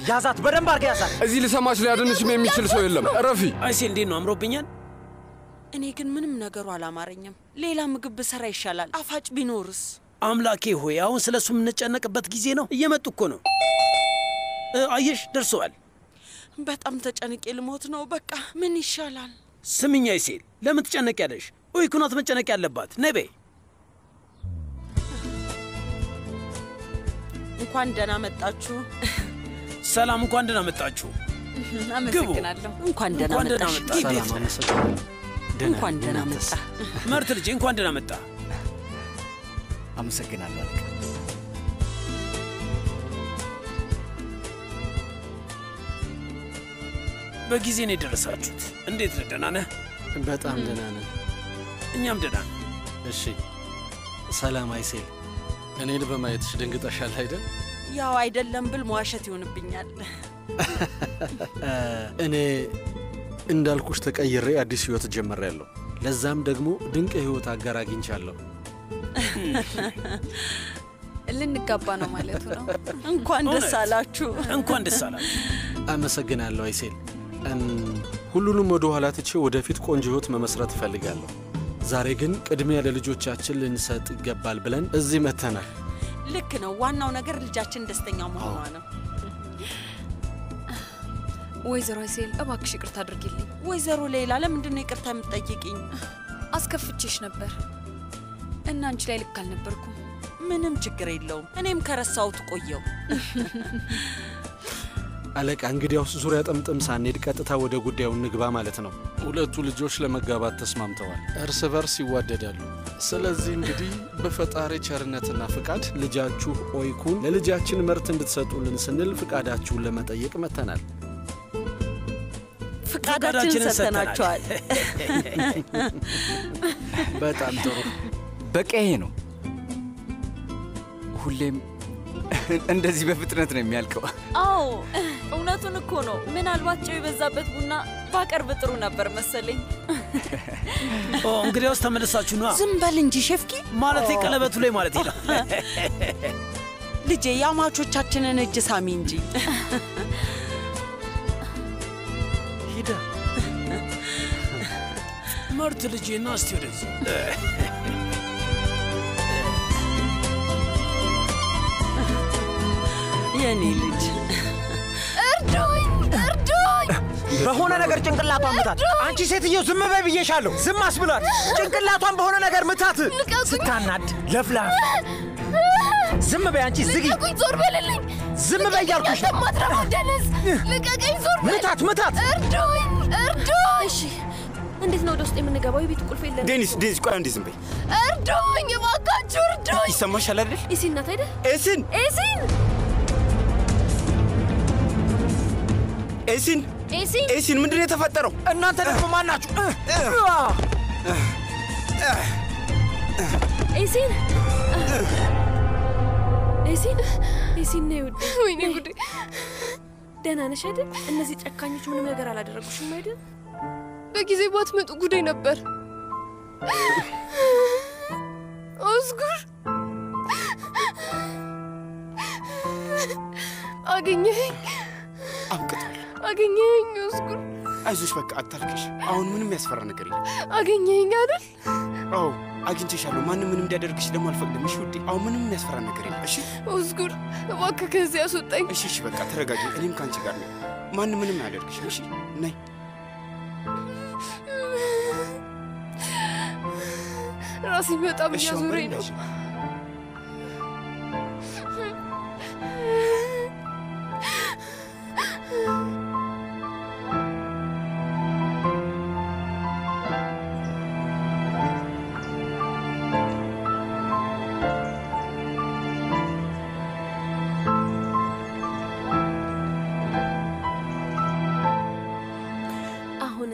ያዛት፣ በደንብ አድርገህ ያዛት። እዚህ ልሰማሽ ሊያድንሽም የሚችል ሰው የለም። እረፊ። አይሴ እንዴት ነው አምሮብኛል? እኔ ግን ምንም ነገሩ አላማረኝም። ሌላ ምግብ ብሰራ ይሻላል። አፋጭ ቢኖርስ? አምላኬ ሆይ አሁን ስለሱ የምንጨነቅበት ጊዜ ነው። እየመጡ እኮ ነው። አየሽ ደርሰዋል። በጣም ተጨንቄ ልሞት ነው። በቃ ምን ይሻላል? ስምኛ አይሴል፣ ለምን ትጨነቂያለሽ? ኦይኩ ናት መጨነቅ ያለባት። ነይ በይ። እንኳን ደህና መጣችሁ። ሰላም፣ እንኳን ደህና መጣችሁ። አመሰግናለሁ። እንኳን ደህና መጣሽ። እንኳን ደህና መጣ። መርት ልጄ እንኳን ደህና መጣ። አመሰግናለሁ አለቃ። በጊዜ ነው የደረሳችሁት። እንዴት ነህ? ደህና ነህ? በጣም ደህና ነን። እኛም ደህና ነን። እሺ ሰላም አይሴል፣ እኔን በማየትሽ ደንግጠሻል አይደል? ያው አይደለም ብል መዋሸት ይሆንብኛል። እኔ እንዳልኩሽ ተቀይሬ አዲስ ህይወት ጀምሬያለሁ። ለዛም ደግሞ ድንቅ ህይወት አጋር አግኝቻለሁ። ልንጋባ ነው ማለቱ ነው። እንኳን ደስ አላችሁ። እንኳን ደስ አላችሁ። አመሰግናለሁ አይሴል። ሁሉንም ወደ ኋላ ትቼ ወደፊት ቆንጆ ህይወት መመስረት እፈልጋለሁ። ዛሬ ግን ቅድሚያ ለልጆቻችን ልንሰጥ ይገባል ብለን እዚህ መተናል። ልክ ነው። ዋናው ነገር ልጃችን ደስተኛ መሆኗ ነው። ወይዘሮ አይሴል እባክሽ ይቅርታ አድርጊልኝ። ወይዘሮ ሌላ ለምንድን ነው ይቅርታ የምትጠይቅኝ? አስከፍቼሽ ነበር እና አንቺ ላይ ልክ አልነበርኩም። ምንም ችግር የለውም። እኔም ከረሳሁት ቆየው። አለቃ፣ እንግዲያውስ ዙሪያ ጥምጥም ሳንሄድ ቀጥታ ወደ ጉዳዩ እንግባ ማለት ነው። ሁለቱ ልጆች ለመጋባት ተስማምተዋል። እርስ በርስ ይዋደዳሉ። ስለዚህ እንግዲህ በፈጣሪ ቸርነትና ፍቃድ ልጃችሁ ኦይኩን ለልጃችን መርት እንድትሰጡልን ስንል ፍቃዳችሁን ለመጠየቅ መተናል። ፍቃዳችንን ሰጥተናቸዋል። በጣም ጥሩ። በቃ ይሄ ነው። ሁሌም እንደዚህ በፍጥነት ነው የሚያልቀው። አዎ እውነቱን እኮ ነው። ምናልባት ጨው የበዛበት ቡና ባቀርብ ጥሩ ነበር መሰለኝ። እንግዲያውስ ተመለሳችሁ ነዋ። ዝም በል እንጂ ሼፍኪ። ማለቴ ቀለበቱ ላይ ማለት ነው። ልጄ የአማቾቻችንን እጅ ሳሚ እንጂ። ሂዳ መርት ልጄና እስቲ ወደዚህ የኔ ልጅ። እርዱኝ! እርዱኝ! በሆነ ነገር ጭንቅላቷን ምታት። አንቺ ሴትዮ ዝም በይ ብዬሻለሁ። ዝም አስብላት። ጭንቅላቷን በሆነ ነገር ምታት። ስታናድ ለፍላፍ። ዝም በይ አንቺ ዝጊ። ልቀቁኝ! ዞር በልልኝ! ዝም በይ እያልኩሽ ነው። ማትረባው ደነዝ! ልቀቀኝ! ዞር በል! ምታት! ምታት! እርዱኝ! እርዱኝ! እሺ እንዴት ነው ወደ ውስጥ የምንገባው? የቤቱ ቁልፍ የለም። ዴኒስ ቆይ አንዴ ዝም በይ። እርዱኝ! እባካችሁ እርዱኝ! ይሰማሻል አይደል? ኤሲን ናት አይደል? ኤሲን ኤሲን ኤሲን ኤሲን ኤሲን ምንድን ነው የተፈጠረው? እናንተ ደግሞ ማን ናችሁ? ኤሲን ኤሲን ኤሲን ነው ውዴ። ወይኔ ጉዴ! ደህና ነሽ አይደል? እነዚህ ጨካኞች ምንም ነገር አላደረጉሽም አይደል? በጊዜ ባትመጡ ጉዳይ ነበር። ኦዝጉር አገኘኸኝ! አብቅቷል። አገኘኸኝ ኦዝጉር! አይዞሽ በቃ አታልቅሽ። አሁን ምንም ያስፈራ ነገር የለም። አገኘኸኝ አይደል? አዎ አግኝቼሻለሁ። ማንም ምንም እንዲያደርግሽ ደግሞ አልፈቅድም። እሺ ውዴ፣ አሁን ምንም የሚያስፈራ ነገር የለም። እሺ ኦዝጉር እባክህ ከዚህ አስወጣኝ። እሺ በቃ ተረጋጊ። እኔም ከአንቺ ጋር ነኝ። ማንም ምንም አያደርግሽም። እሺ ነይ። ራሴ በጣም እያዞረኝ ነው።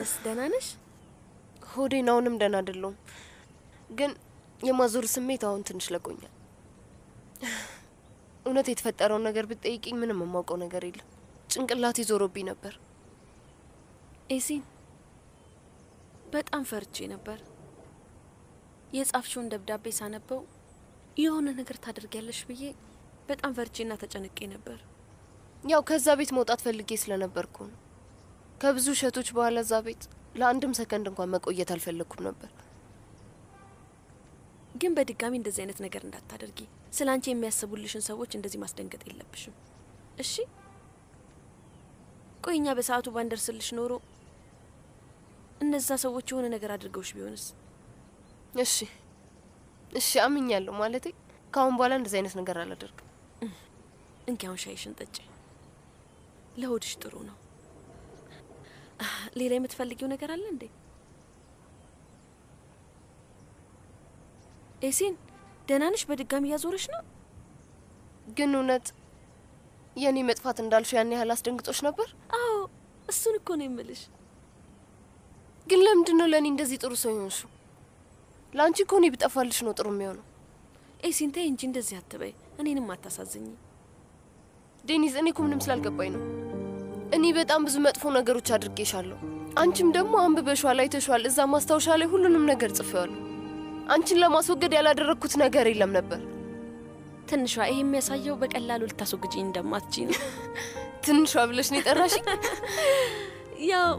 አንቺስ ደህና ነሽ? ሆዴን አሁንም ደህና አይደለሁም፣ ግን የማዞር ስሜት አሁን ትንሽ ለቆኛል። እውነት የተፈጠረውን ነገር ብትጠይቂኝ ምንም የማውቀው ነገር የለም። ጭንቅላቴ ዞሮብኝ ነበር። ኤሲን በጣም ፈርቼ ነበር። የጻፍሽውን ደብዳቤ ሳነበው የሆነ ነገር ታደርጊያለሽ ብዬ በጣም ፈርቼና ተጨንቄ ነበር። ያው ከዛ ቤት መውጣት ፈልጌ ስለነበርኩ ነው። ከብዙ ውሸቶች በኋላ እዛ ቤት ለአንድም ሰከንድ እንኳን መቆየት አልፈለኩም ነበር። ግን በድጋሚ እንደዚህ አይነት ነገር እንዳታደርጊ። ስላንቺ የሚያስቡልሽን ሰዎች እንደዚህ ማስደንገጥ የለብሽም። እሺ? ቆይኛ በሰዓቱ ባንደርስልሽ ኖሮ እነዛ ሰዎች የሆነ ነገር አድርገውሽ ቢሆንስ? እሺ አምኛለሁ። ማለቴ ካሁን በኋላ እንደዚህ አይነት ነገር አላደርግም። እንኪያውን ሻይሽን ጠጪ፣ ለሆድሽ ጥሩ ነው። ሌላ የምትፈልጊው ነገር አለ እንዴ? ኤሲን ደህና ነሽ? በድጋሚ እያዞረሽ ነው? ግን እውነት የኔ መጥፋት እንዳልሽ ያን ያህል አስደንግጦሽ ነበር? አዎ እሱን እኮ ነው የምልሽ። ግን ለምንድን ነው ለእኔ እንደዚህ ጥሩ ሰው ይሆንሽው? ለአንቺ እኮ እኔ ብጠፋልሽ ነው ጥሩ የሚሆነው። ኤሲን ተይ እንጂ እንደዚህ አትበይ፣ እኔንም አታሳዝኝ። ዴኒስ፣ እኔ እኮ ምንም ስላልገባኝ ነው። እኔ በጣም ብዙ መጥፎ ነገሮች አድርጌሻለሁ። አንቺም ደግሞ አንብበሽዋል፣ አይተሽዋል። እዛ ማስታወሻ ላይ ሁሉንም ነገር ጽፌዋለሁ። አንቺን ለማስወገድ ያላደረግኩት ነገር የለም ነበር። ትንሿ፣ ይሄ የሚያሳየው በቀላሉ ልታስወግጂኝ እንደማትችይ ነው። ትንሿ ብለሽ ነው የጠራሽኝ? ያው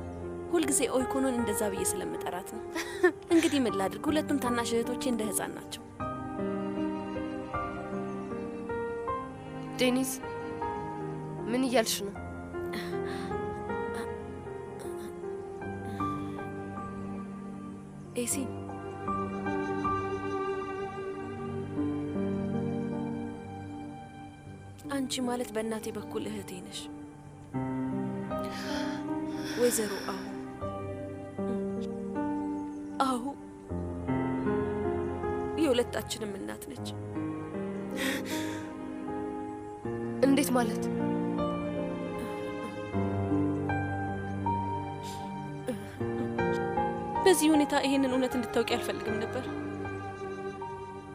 ሁልጊዜ ኦይኮኖን እንደዛ ብዬ ስለምጠራት ነው። እንግዲህ ምን ላድርግ? ሁለቱም ታናሽ እህቶቼ እንደ ህፃን ናቸው። ዴኒስ፣ ምን እያልሽ ነው? ኤሲ፣ አንቺ ማለት በእናቴ በኩል እህቴ ነሽ። ወይዘሮ አሁ የሁለታችንም እናት ነች። እንዴት ማለት? በዚህ ሁኔታ ይሄንን እውነት እንድታውቂ አልፈልግም ነበር።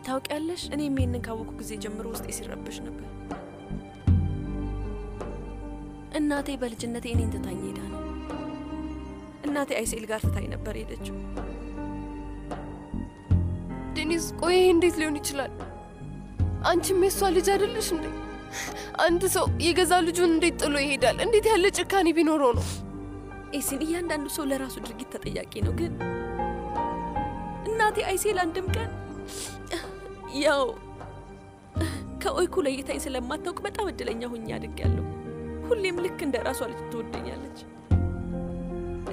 ታውቂያለሽ፣ እኔም ይሄንን ካወቁ ጊዜ ጀምሮ ውስጤ ሲረበሽ ነበር። እናቴ በልጅነቴ እኔን ትታኝ ሄዳ ነው። እናቴ አይሴል ጋር ትታኝ ነበር ሄደችው። ዴኒስ፣ ቆይ ይሄ እንዴት ሊሆን ይችላል? አንቺም የሷ ልጅ አይደለሽ እንዴ? አንድ ሰው የገዛ ልጁን እንዴት ጥሎ ይሄዳል? እንዴት ያለ ጭካኔ ቢኖረው ነው? ኤሲን፣ እያንዳንዱ ሰው ለራሱ ድርጊት ተጠያቂ ነው። ግን እናቴ አይሴል አንድም ቀን ያው ከኦይኩ ለይታኝ ስለማታውቅ በጣም እድለኛ ሆኜ አድጌያለሁ። ሁሌም ልክ እንደ ራሷ ልጅ ትወደኛለች።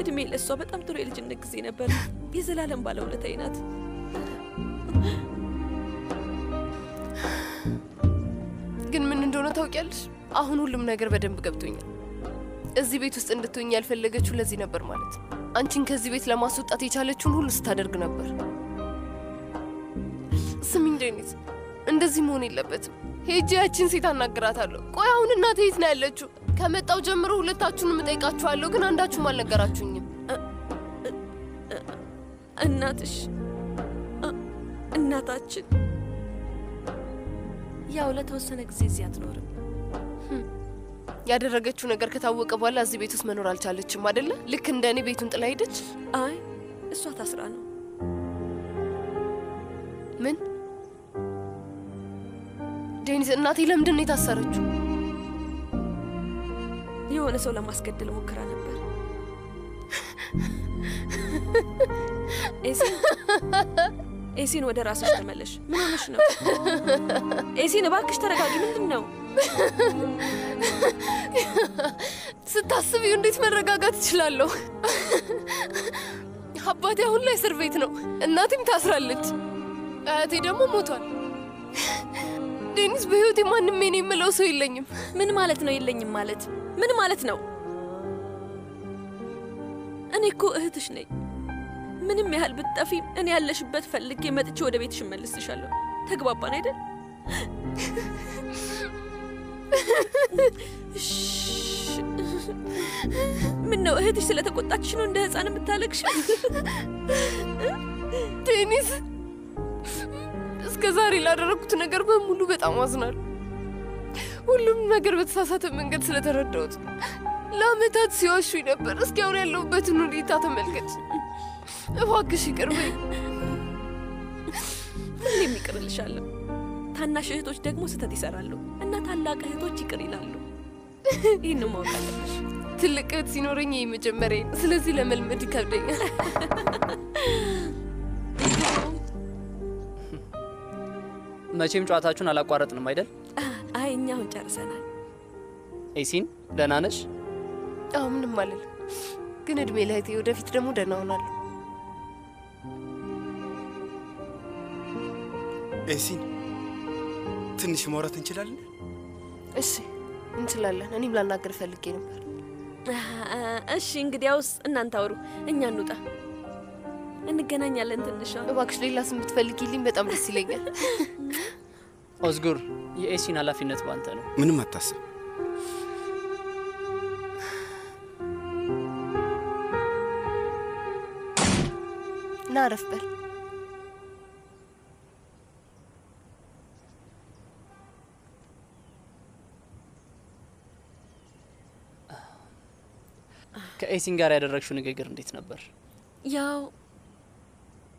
እድሜ ለሷ በጣም ጥሩ የልጅነት ጊዜ ነበር። የዘላለም ባለውለታዬ ናት። ግን ምን እንደሆነ ታውቂያለሽ? አሁን ሁሉም ነገር በደንብ ገብቶኛል። እዚህ ቤት ውስጥ እንድትሆኝ ያልፈለገችው ለዚህ ነበር ማለት ነው። አንቺን ከዚህ ቤት ለማስወጣት የቻለችውን ሁሉ ስታደርግ ነበር። ስሚኝ ዴኒስ፣ እንደዚህ መሆን የለበትም። ሄጄ ያቺን ሴት አናግራታለሁ። ቆይ አሁን እናቴ የት ነው ያለችው? ከመጣው ጀምሮ ሁለታችሁንም እጠይቃችኋለሁ፣ ግን አንዳችሁም አልነገራችሁኝም። እናትሽ እናታችን ያው ለተወሰነ ጊዜ እዚህ አትኖርም። ያደረገችው ነገር ከታወቀ በኋላ እዚህ ቤት ውስጥ መኖር አልቻለችም አይደለ? ልክ እንደ እኔ ቤቱን ጥላ ሄደች። አይ እሷ ታስራ ነው። ምን? ዴኒስ፣ እናቴ ለምንድን ነው የታሰረችው? የሆነ ሰው ለማስገደል ሞክራ ነበር። ኤሲን፣ ወደ ራስሽ ተመለሽ። ምን ሆነሽ ነው? ኤሲን፣ እባክሽ ተረጋጊ። ምንድን ነው? ስታስቢው እንዴት መረጋጋት እችላለሁ? አባቴ አሁን ላይ እስር ቤት ነው። እናቴም ታስራለች። አያቴ ደግሞ ሞቷል። ዴኒስ፣ በህይወቴ ማንም የኔ የምለው ሰው የለኝም። ምን ማለት ነው የለኝም ማለት? ምን ማለት ነው? እኔ እኮ እህትሽ ነኝ። ምንም ያህል ብትጠፊ እኔ ያለሽበት ፈልጌ መጥቼ ወደ ቤትሽ እመልስሻለሁ። ተግባባን አይደል? ምን ነው እህትሽ ስለተቆጣችሽ ነው እንደ ህፃን የምታለቅሽ? ዴኒስ እስከ ዛሬ ላደረኩት ነገር በሙሉ በጣም አዝናለሁ። ሁሉም ነገር በተሳሳተ መንገድ ስለተረዳሁት ለአመታት ሲዋሹኝ ነበር። እስኪ አሁን ያለሁበትን ሁኔታ ተመልከች። እባክሽ ይቅር በይኝ። ሁሌም ይቅር እልሻለሁ። ታናሽ እህቶች ደግሞ ስህተት ይሰራሉ እና ታላቅ እህቶች ይቅር ይላሉ። ይህን ማወቅ አለብሽ። ትልቅ እህት ሲኖረኝ ይህ መጀመሪያ ነው። ስለዚህ ለመልመድ ይከብደኛል። መቼም ጨዋታችሁን አላቋረጥንም አይደል? አይ እኛ አሁን ጨርሰናል። ኤሲን ደህና ነሽ? አዎ ምንም አልልም፣ ግን እድሜ ለእህቴ ወደፊት ደግሞ ደህና ሆናለሁ። ኤሲን ትንሽ ማውራት እንችላለን? እሺ እንችላለን። እኔም ላናገር ፈልጌ ነበር። እሺ እንግዲያውስ እናንተ አውሩ፣ እኛ እንውጣ። እንገናኛለን ትንሽ። እባክሽ ሌላ ስም ብትፈልጊልኝ በጣም ደስ ይለኛል። ኦዝጉር የኤሲን ኃላፊነት ባንተ ነው። ምንም አታስብ። ና አረፍ በል። ከኤሲን ጋር ያደረግሽው ንግግር እንዴት ነበር? ያው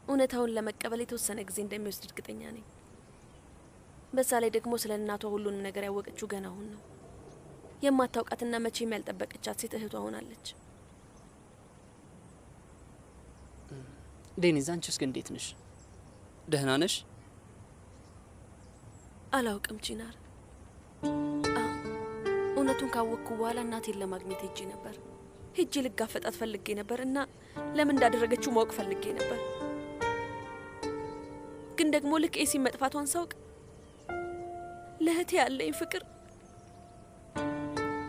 እውነታውን ለመቀበል የተወሰነ ጊዜ እንደሚወስድ እርግጠኛ ነኝ። በዛ ላይ ደግሞ ስለ እናቷ ሁሉንም ነገር ያወቀችው ገና አሁን ነው። የማታውቃትና መቼም ያልጠበቀቻት ሴት እህቷ ሆናለች። ዴኒዝ አንቺስ ግን እንዴት ነሽ? ደህና ነሽ? አላውቅም ቺናር። እውነቱን ካወቅኩ በኋላ እናቴን ለማግኘት ሄጄ ነበር። ሄጄ ልጋፈጣት ፈልጌ ነበር እና ለምን እንዳደረገችው ማወቅ ፈልጌ ነበር። ግን ደግሞ ልክ ኤሲን መጥፋቷን ሳውቅ ለእህቴ ያለኝ ፍቅር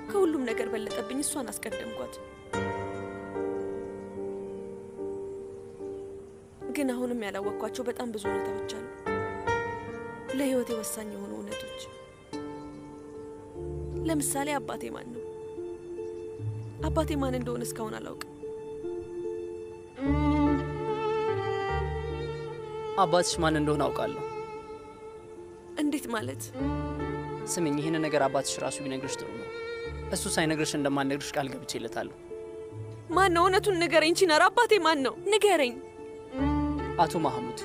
ከሁሉም ነገር በለጠብኝ። እሷን አስቀደምኳት። ግን አሁንም ያላወቅኳቸው በጣም ብዙ እውነታዎች አሉ፣ ለህይወቴ ወሳኝ የሆኑ እውነቶች። ለምሳሌ አባቴ ማን ነው? አባቴ ማን እንደሆነ እስካሁን አላውቅም። አባትሽ ማን እንደሆነ አውቃለሁ። እንዴት ማለት? ስሚኝ፣ ይህን ነገር አባትሽ ራሱ ቢነግርሽ ጥሩ ነው። እሱ ሳይነግርሽ እንደማንነግርሽ ቃል ገብቼለታለሁ። ማን ነው? እውነቱን ንገረኝ ቺናር። አባቴ ማን ነው? ንገረኝ። አቶ ማህሙድ።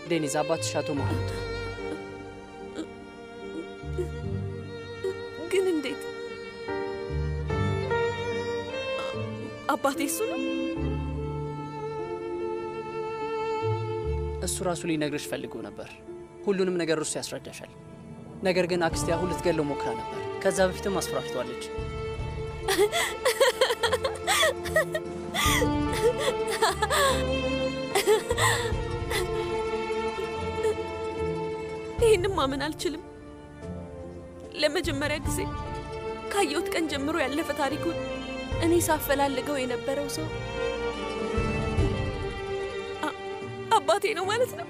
ዴኒዝ፣ አባትሽ አቶ ማህሙድ። ግን እንዴት? አባቴ እሱ ነው? እሱ ራሱ ሊነግርሽ ፈልጎ ነበር። ሁሉንም ነገር እሱ ያስረዳሻል። ነገር ግን አክስቴ አሁን ልትገለው ሞክራ ነበር። ከዛ በፊትም አስፈራርተዋለች። ይህንም ማመን አልችልም። ለመጀመሪያ ጊዜ ካየሁት ቀን ጀምሮ ያለፈ ታሪኩን እኔ ሳፈላልገው የነበረው ሰው አባቴ ነው ማለት ነው።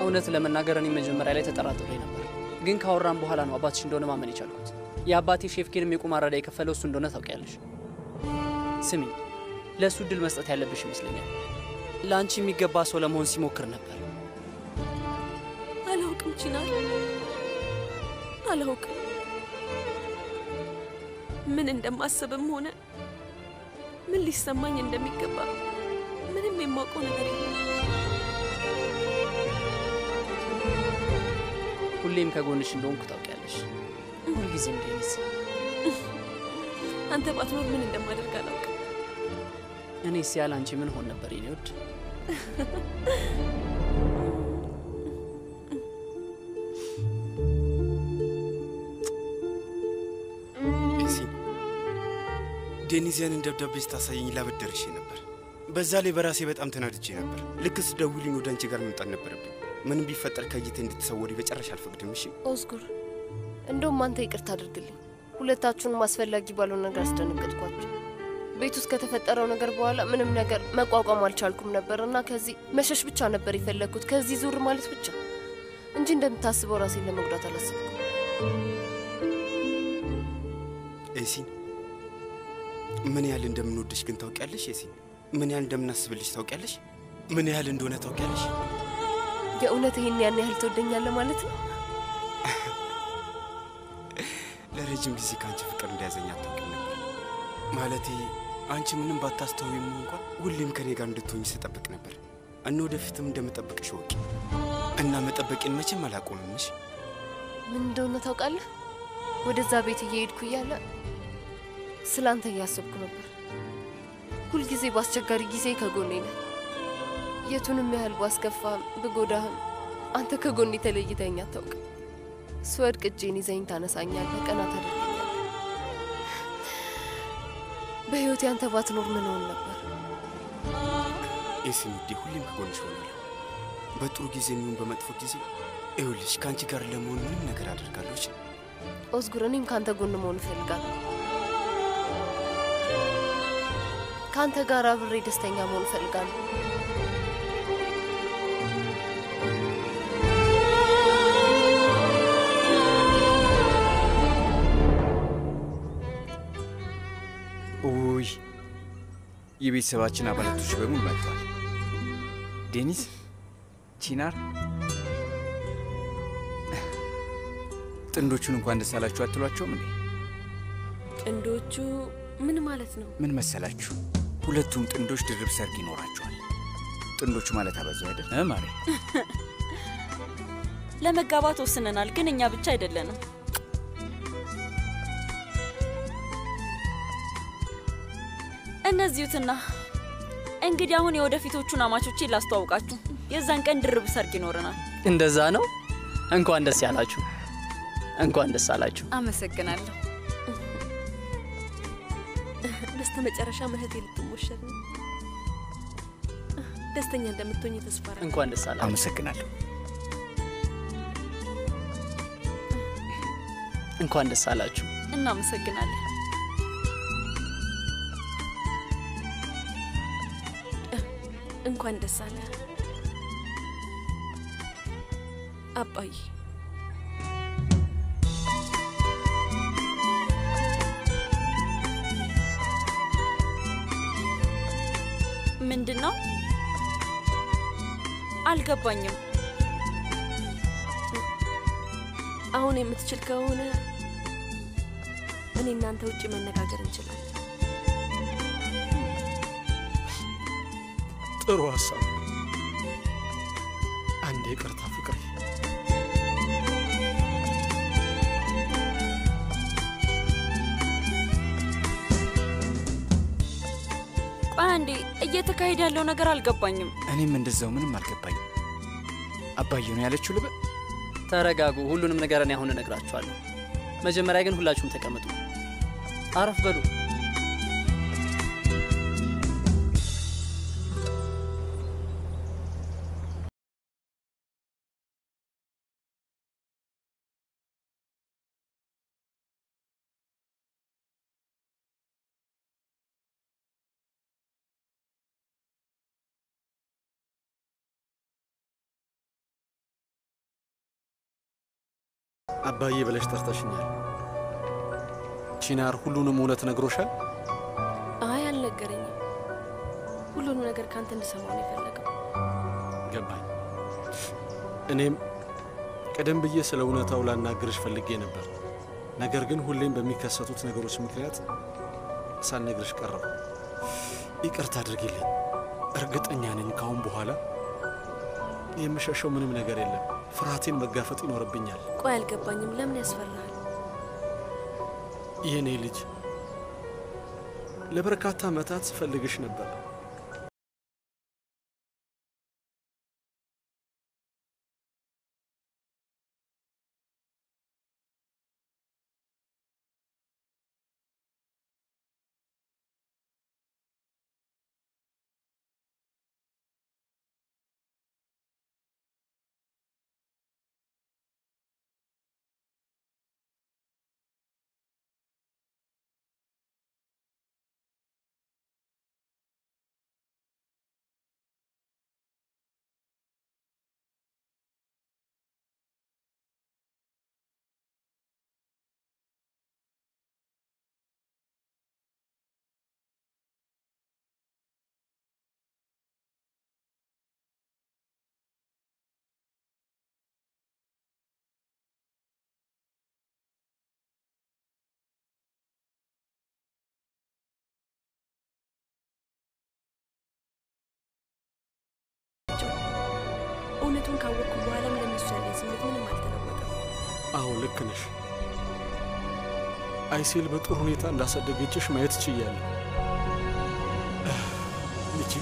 እውነት ለመናገር እኔ መጀመሪያ ላይ ተጠራጥሬ ነበር፣ ግን ካወራን በኋላ ነው አባትሽ እንደሆነ ማመን የቻልኩት። የአባቴ ሼፍኬንም የቁማር ዕዳ የከፈለው እሱ እንደሆነ ታውቂያለሽ። ስሚ፣ ለእሱ እድል መስጠት ያለብሽ ይመስለኛል። ለአንቺ የሚገባ ሰው ለመሆን ሲሞክር ነበር። አላውቅም ቺናር፣ አላውቅም። ምን እንደማስብም ሆነ ምን ሊሰማኝ እንደሚገባ ምንም የማውቀው ነገር የለም። ሁሌም ከጎንሽ እንደሆንኩ ታውቂያለሽ። ሁልጊዜም ዴኒዝ። አንተ ባትኖር ምን እንደማደርግ አላውቅም። እኔስ ያለ አንቺ ምን ሆን ነበር የኔ ውድ? ዴኒዝ ያንን ደብዳቤ ስታሳየኝ ላበደርሽ ነበር። በዛ ላይ በራሴ በጣም ተናድጄ ነበር። ልክ ስደውልኝ ወደ አንቺ ጋር መምጣት ነበረብኝ። ምንም ቢፈጠር ከእይቴ እንድትሰወሪ በጨረሻ አልፈቅድም። እሺ ኦዝጉር፣ እንደውም አንተ ይቅርታ አድርግልኝ። ሁለታችሁንም አስፈላጊ ባልሆነ ነገር አስደነገጥኳችሁ። ቤት ውስጥ ከተፈጠረው ነገር በኋላ ምንም ነገር መቋቋም አልቻልኩም ነበር እና ከዚህ መሸሽ ብቻ ነበር የፈለግኩት፣ ከዚህ ዙር ማለት ብቻ እንጂ እንደምታስበው ራሴን ለመጉዳት አላሰብኩም። ኤሲን ምን ያህል እንደምንወድሽ ግን ታውቂያለሽ? ኤሲን ምን ያህል እንደምናስብልሽ ታውቂያለሽ? ምን ያህል እንደሆነ ታውቂያለሽ? የእውነት ይሄን ያን ያህል ትወደኛለህ ማለት ነው? ለረጅም ጊዜ ከአንቺ ፍቅር እንደያዘኝ አታውቂም ነበር። ማለቴ አንቺ ምንም ባታስተውይም እንኳን ሁሌም ከኔ ጋር እንድትሆኝ ስጠብቅ ነበር እና ወደፊትም እንደምጠብቅሽ ወቂ እና መጠበቄን መቼም አላቆምምሽ። ምን እንደሆነ ታውቃለህ? ወደዛ ቤት እየሄድኩ እያለ ስለ አንተ እያሰብኩ ነበር። ሁልጊዜ በአስቸጋሪ ጊዜ ከጎኔ ነህ። የቱንም ያህል ባስከፋም ብጎዳህም አንተ ከጎኔ ተለይተኸኝ አታውቅም። ስወድቅ እጄን ይዘኝ ታነሳኛለህ፣ ቀና ታደርገኛለህ። በሕይወቴ አንተ ባትኖር ምን ሆን ነበር? ኤሲን ውዴ፣ ሁሌም ከጎንሽ ሆናለሁ። በጥሩ ጊዜ የሚሆን በመጥፎ ጊዜ ይኸውልሽ ከአንቺ ጋር ለመሆን ምንም ነገር አደርጋለሁ። ኦዝጉር፣ እኔም ከአንተ ጎን መሆን እፈልጋለሁ። ከአንተ ጋር አብሬ ደስተኛ መሆን እፈልጋለሁ። ውይ የቤተሰባችን አባላቶች በሙሉ መጥተዋል። ዴኒስ፣ ቺናር፣ ጥንዶቹን እንኳን ደስ አላችሁ አትሏቸውም እንዴ? ጥንዶቹ ምን ማለት ነው? ምን መሰላችሁ? ሁለቱም ጥንዶች ድርብ ሰርግ ይኖራቸዋል። ጥንዶቹ ማለት አበዛው አይደል ማሪ? ለመጋባት ወስነናል፣ ግን እኛ ብቻ አይደለንም። እነዚሁትና እንግዲህ አሁን የወደፊቶቹን አማቾቼን ላስተዋውቃችሁ። የዛን ቀን ድርብ ሰርግ ይኖረናል። እንደዛ ነው። እንኳን ደስ ያላችሁ። እንኳን ደስ አላችሁ። አመሰግናለሁ። በስተመጨረሻ እህቴ ልትሞሸር ነው። ደስተኛ እንደምትሆኝ ተስፋ አደርጋለሁ። እንኳን ደስ አላችሁ። አመሰግናለሁ። እንኳን ደስ አላችሁ። እናመሰግናለን። እንኳን ደስ አለ አባዬ። ምንድነው? አልገባኝም። አሁን የምትችል ከሆነ እኔ እናንተ ውጪ መነጋገር እንችላለን። ጥሩ ሀሳብ። አንዴ ይቅርታ ፍቅሬ። ቆይ አንዴ፣ እየተካሄደ ያለው ነገር አልገባኝም። እኔም እንደዛው ምንም አልገባኝም። አባዬ ነው ያለችው ልበል? ተረጋጉ። ሁሉንም ነገር እኔ አሁን እነግራችኋለሁ። መጀመሪያ ግን ሁላችሁም ተቀመጡ፣ አረፍ በሉ። አባዬ ብለሽ ጠርተሽኛል። ቺናር ሁሉንም እውነት ነግሮሻል? አይ አልነገረኝም። ሁሉንም ነገር ካንተ እንድሰማው ነው የፈለገው። ገባኝ። እኔም ቀደም ብዬ ስለ እውነታው ላናግርሽ ፈልጌ ነበር። ነገር ግን ሁሌም በሚከሰቱት ነገሮች ምክንያት ሳልነግርሽ ቀረሁ። ይቅርታ አድርጊልኝ። እርግጠኛ ነኝ ካሁን በኋላ የምሸሸው ምንም ነገር የለም። ፍርሃቴን መጋፈጥ ይኖርብኛል። ቆይ አልገባኝም። ለምን ያስፈራሃል? የኔ ልጅ ለበርካታ ዓመታት ስፈልግሽ ነበር። እነሱን ካወቅኩ በኋላም ለእነሱ ያለኝ ስሜት ምንም አልተለወጠም። አዎ ልክ ነሽ። አይሴል በጥሩ ሁኔታ እንዳሳደገችሽ ማየት ችያለሁ። ልጄ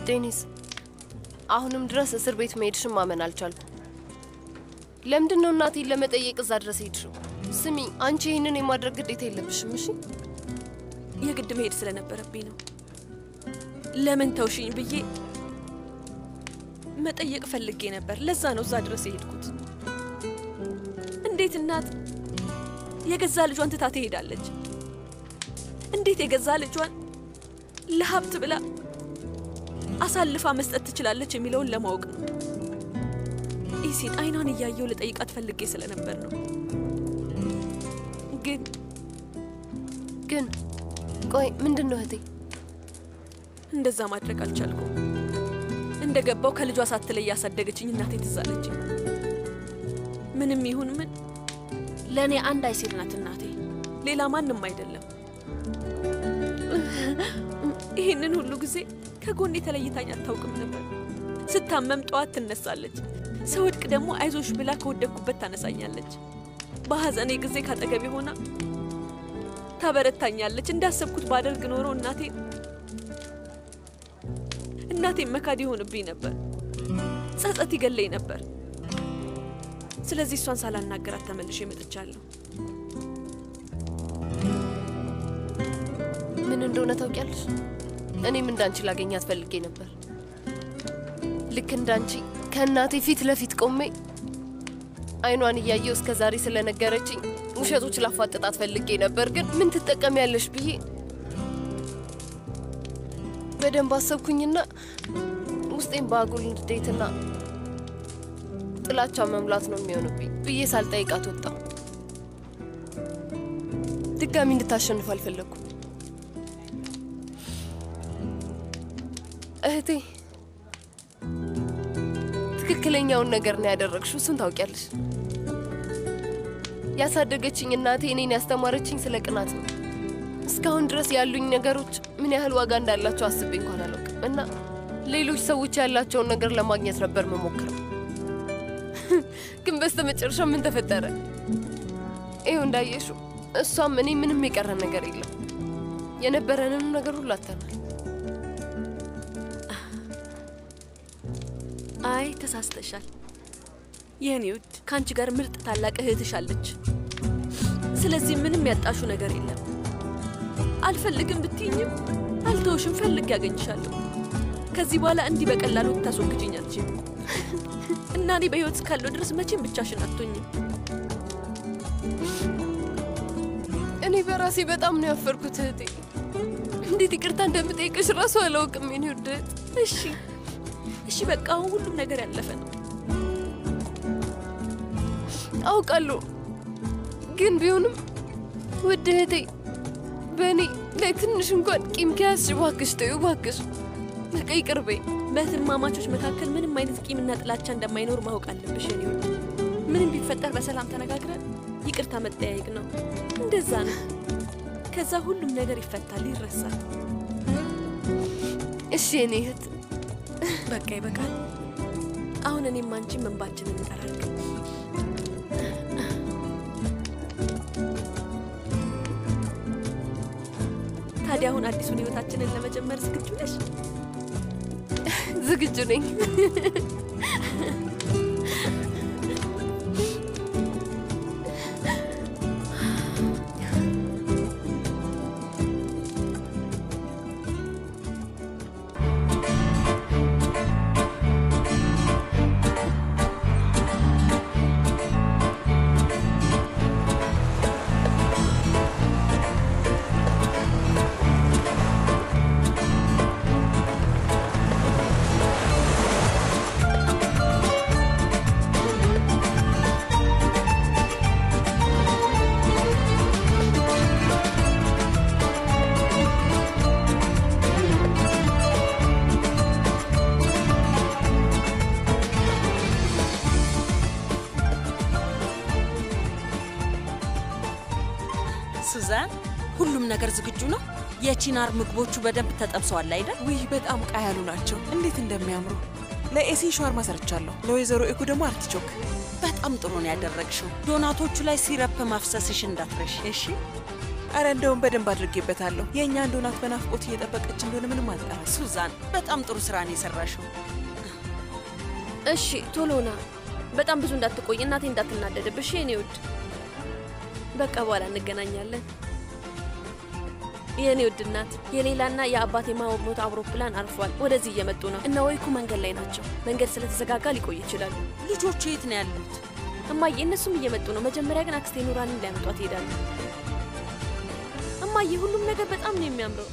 ዴኒስ፣ አሁንም ድረስ እስር ቤት መሄድሽን ማመን አልቻልኩም። ለምንድን ነው እናቴን ለመጠየቅ እዛ ድረስ ሄድሽው? ስሚ፣ አንቺ ይህንን የማድረግ ግዴታ የለብሽም። እሺ፣ የግድ መሄድ ስለነበረብኝ ነው። ለምን ተውሽኝ ብዬ መጠየቅ ፈልጌ ነበር። ለዛ ነው እዛ ድረስ የሄድኩት። እንዴት እናት የገዛ ልጇን ትታ ትሄዳለች? እንዴት የገዛ ልጇን ለሀብት ብላ አሳልፋ መስጠት ትችላለች የሚለውን ለማወቅ ነው። ኢሲን አይኗን እያየው ልጠይቃት ፈልጌ ስለነበር ነው። ግን ቆይ ምንድን ነው እህቴ? እንደዛ ማድረግ አልቻልኩም። እንደገባው ከልጇ ሳትለይ ያሳደገችኝ እናቴ ትዝ አለችኝ። ምንም ይሁን ምን ለእኔ አንድ አይሴል ናት እናቴ፣ ሌላ ማንም አይደለም። ይህንን ሁሉ ጊዜ ከጎኔ ተለይታኝ አታውቅም ነበር። ስታመም ጠዋት ትነሳለች፣ ስወድቅ ደግሞ አይዞሽ ብላ ከወደቅኩበት ታነሳኛለች። በሐዘኔ ጊዜ ካጠገቤ ሆና ታበረታኛለች። እንዳሰብኩት ባደርግ ኖሮ እናቴን መካድ ይሆንብኝ ነበር፣ ጸጸት ይገለኝ ነበር። ስለዚህ እሷን ሳላናገራት ተመልሼ መጥቻለሁ። ምን እንደሆነ ታውቂያለሽ? እኔም እንዳንቺ ላገኛት ፈልጌ ነበር። ልክ እንዳንቺ ከእናቴ ፊት ለፊት ቆሜ አይኗን እያየው እስከ ዛሬ ስለነገረችኝ ውሸቶች ላፋጥጣት ፈልጌ ነበር። ግን ምን ትጠቀሚያለሽ ብዬ በደንብ አሰብኩኝና ውስጤን በአጉል ንዴትና ጥላቻ መሙላት ነው የሚሆንብኝ ብዬ ሳልጠይቃት ወጣሁ። ድጋሚ እንድታሸንፍ አልፈለግኩም። እህቴ፣ ትክክለኛውን ነገር ነው ያደረግሽው። እሱን ታውቂያለሽ። ያሳደገችኝ እናቴ እኔን ያስተማረችኝ ስለ ቅናት ነው። እስካሁን ድረስ ያሉኝ ነገሮች ምን ያህል ዋጋ እንዳላቸው አስቤ እንኳን አላውቅም እና ሌሎች ሰዎች ያላቸውን ነገር ለማግኘት ነበር መሞክረው። ግን በስተመጨረሻ ምን ተፈጠረ? ይኸው እንዳየሽው እሷም እኔ ምንም የቀረን ነገር የለም። የነበረንን ነገር ሁሉ አጥተናል። አይ ተሳስተሻል የኔ ውድ። ከአንቺ ጋር ምርጥ ታላቅ እህትሽ አለች። ስለዚህ ምንም ያጣሹ ነገር የለም። አልፈልግም ብትይኝም አልተውሽም፣ ፈልግ ያገኝሻለሁ። ከዚህ በኋላ እንዲህ በቀላሉ ታስወግጂኝ አትችይም እና እኔ በህይወት እስካለሁ ድረስ መቼም ብቻሽን አትሆኝም። እኔ በራሴ በጣም ነው ያፈርኩት እህቴ። እንዴት ይቅርታ እንደምጠይቅሽ ራሱ አላውቅም የኔ ውደት። እሺ በቃ አሁን ሁሉም ነገር ያለፈ ነው። አውቃለሁ፣ ግን ቢሆንም ውድ እህቴ በእኔ ላይ ትንሽ እንኳን ቂም ከያዝሽ እባክሽ ተይው እባክሽ። በቃ ይቅር በይ። በእህትማማቾች መካከል ምንም አይነት ቂምና ጥላቻ እንደማይኖር ማወቅ አለብሽ የኔ ውድ። ምንም ቢፈጠር በሰላም ተነጋግረን ይቅርታ መጠያየቅ ነው። እንደዛ ነው። ከዛ ሁሉም ነገር ይፈታል፣ ይረሳል። እሺ የኔ እህት በቃ ይበቃል። አሁን እኔም አንቺም እንባችንን እንጠራለን። ታዲያ አሁን አዲሱን ህይወታችንን ለመጀመር ዝግጁ ነሽ? ዝግጁ ነኝ። ሱዛን፣ ሁሉም ነገር ዝግጁ ነው? የቺናር ምግቦቹ በደንብ ተጠብሰዋል አይደል? ውይ በጣም ቃ ያሉ ናቸው። እንዴት እንደሚያምሩ። ለኤሲ ሻወርማ ሰርቻለሁ፣ ለወይዘሮ ኤኩ ደግሞ አርቲቾክ። በጣም ጥሩ ነው ያደረግሽው። ዶናቶቹ ላይ ሲረፕ ማፍሰስሽ እንዳትረሽ እሺ? አረ እንደውም በደንብ አድርጌበታለሁ። የእኛን ዶናት በናፍቆት እየጠበቀች እንደሆነ ምንም አልጠራም። ሱዛን፣ በጣም ጥሩ ስራ ነው የሰራሽው። እሺ ቶሎና፣ በጣም ብዙ እንዳትቆይ፣ እናቴ እንዳትናደድብሽ የኔ ውድ። በቃ በኋላ እንገናኛለን የኔ ውድ እናት። የሌላና የአባቴ ማሞት አውሮፕላን አርፏል። ወደዚህ እየመጡ ነው እና ወይኩ መንገድ ላይ ናቸው። መንገድ ስለተዘጋጋ ሊቆይ ይችላሉ። ልጆቹ የት ነው ያሉት? እማዬ፣ እነሱም እየመጡ ነው። መጀመሪያ ግን አክስቴ ኑራንን ሊያመጧት ይሄዳሉ። እማዬ፣ ሁሉም ነገር በጣም ነው የሚያምረው።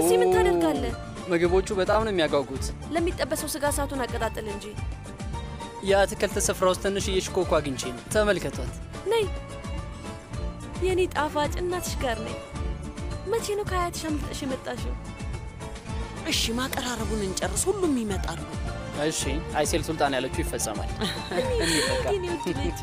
እዚህ ምን ታደርጋለህ? ምግቦቹ በጣም ነው የሚያጓጉት። ለሚጠበሰው ስጋ እሳቱን አቀጣጥል እንጂ። የአትክልት ስፍራ ውስጥ ትንሽዬ ሽኮኮ አግኝቼ ነው። ተመልከቷት። ነይ የኔ ጣፋጭ፣ እናትሽ ጋር ነኝ። መቼ ነው ከአያትሽ አምልጠሽ የመጣሽው? እሺ ማቀራረቡን እንጨርስ፣ ሁሉም ይመጣሉ። እሺ አይሴል ሱልጣን ያለችው ይፈጸማል። እንይበቃ። የኔ ውድ ልጅ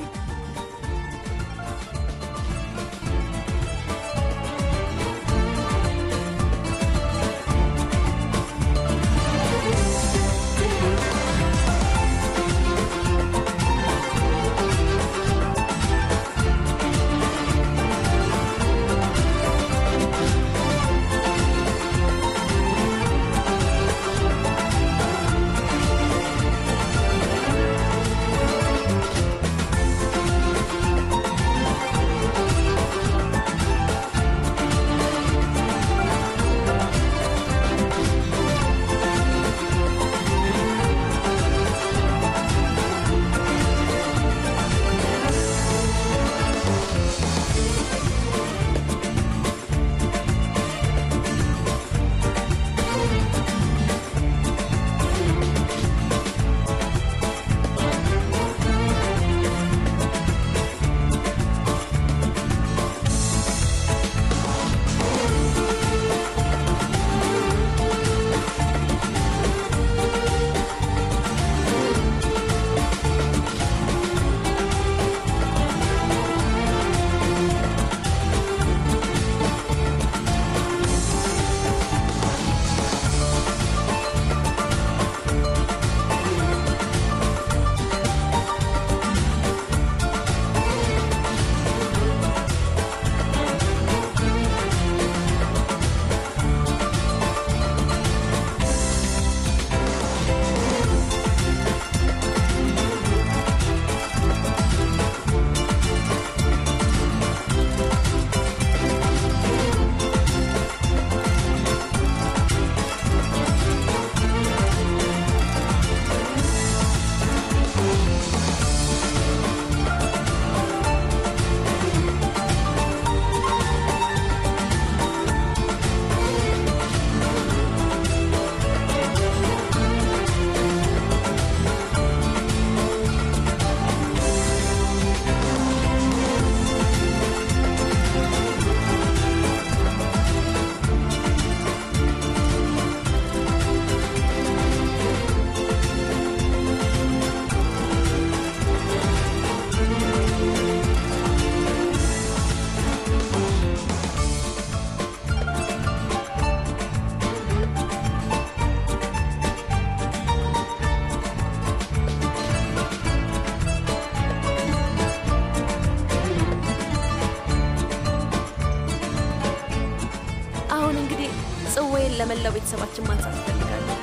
አሁን እንግዲህ ጽዋዬን ለመላው ቤተሰባችን ማንሳት እፈልጋለሁ።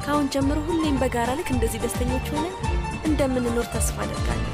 ከአሁን ጀምሮ ሁሌም በጋራ ልክ እንደዚህ ደስተኞች ሆነን እንደምንኖር ተስፋ አደርጋለሁ።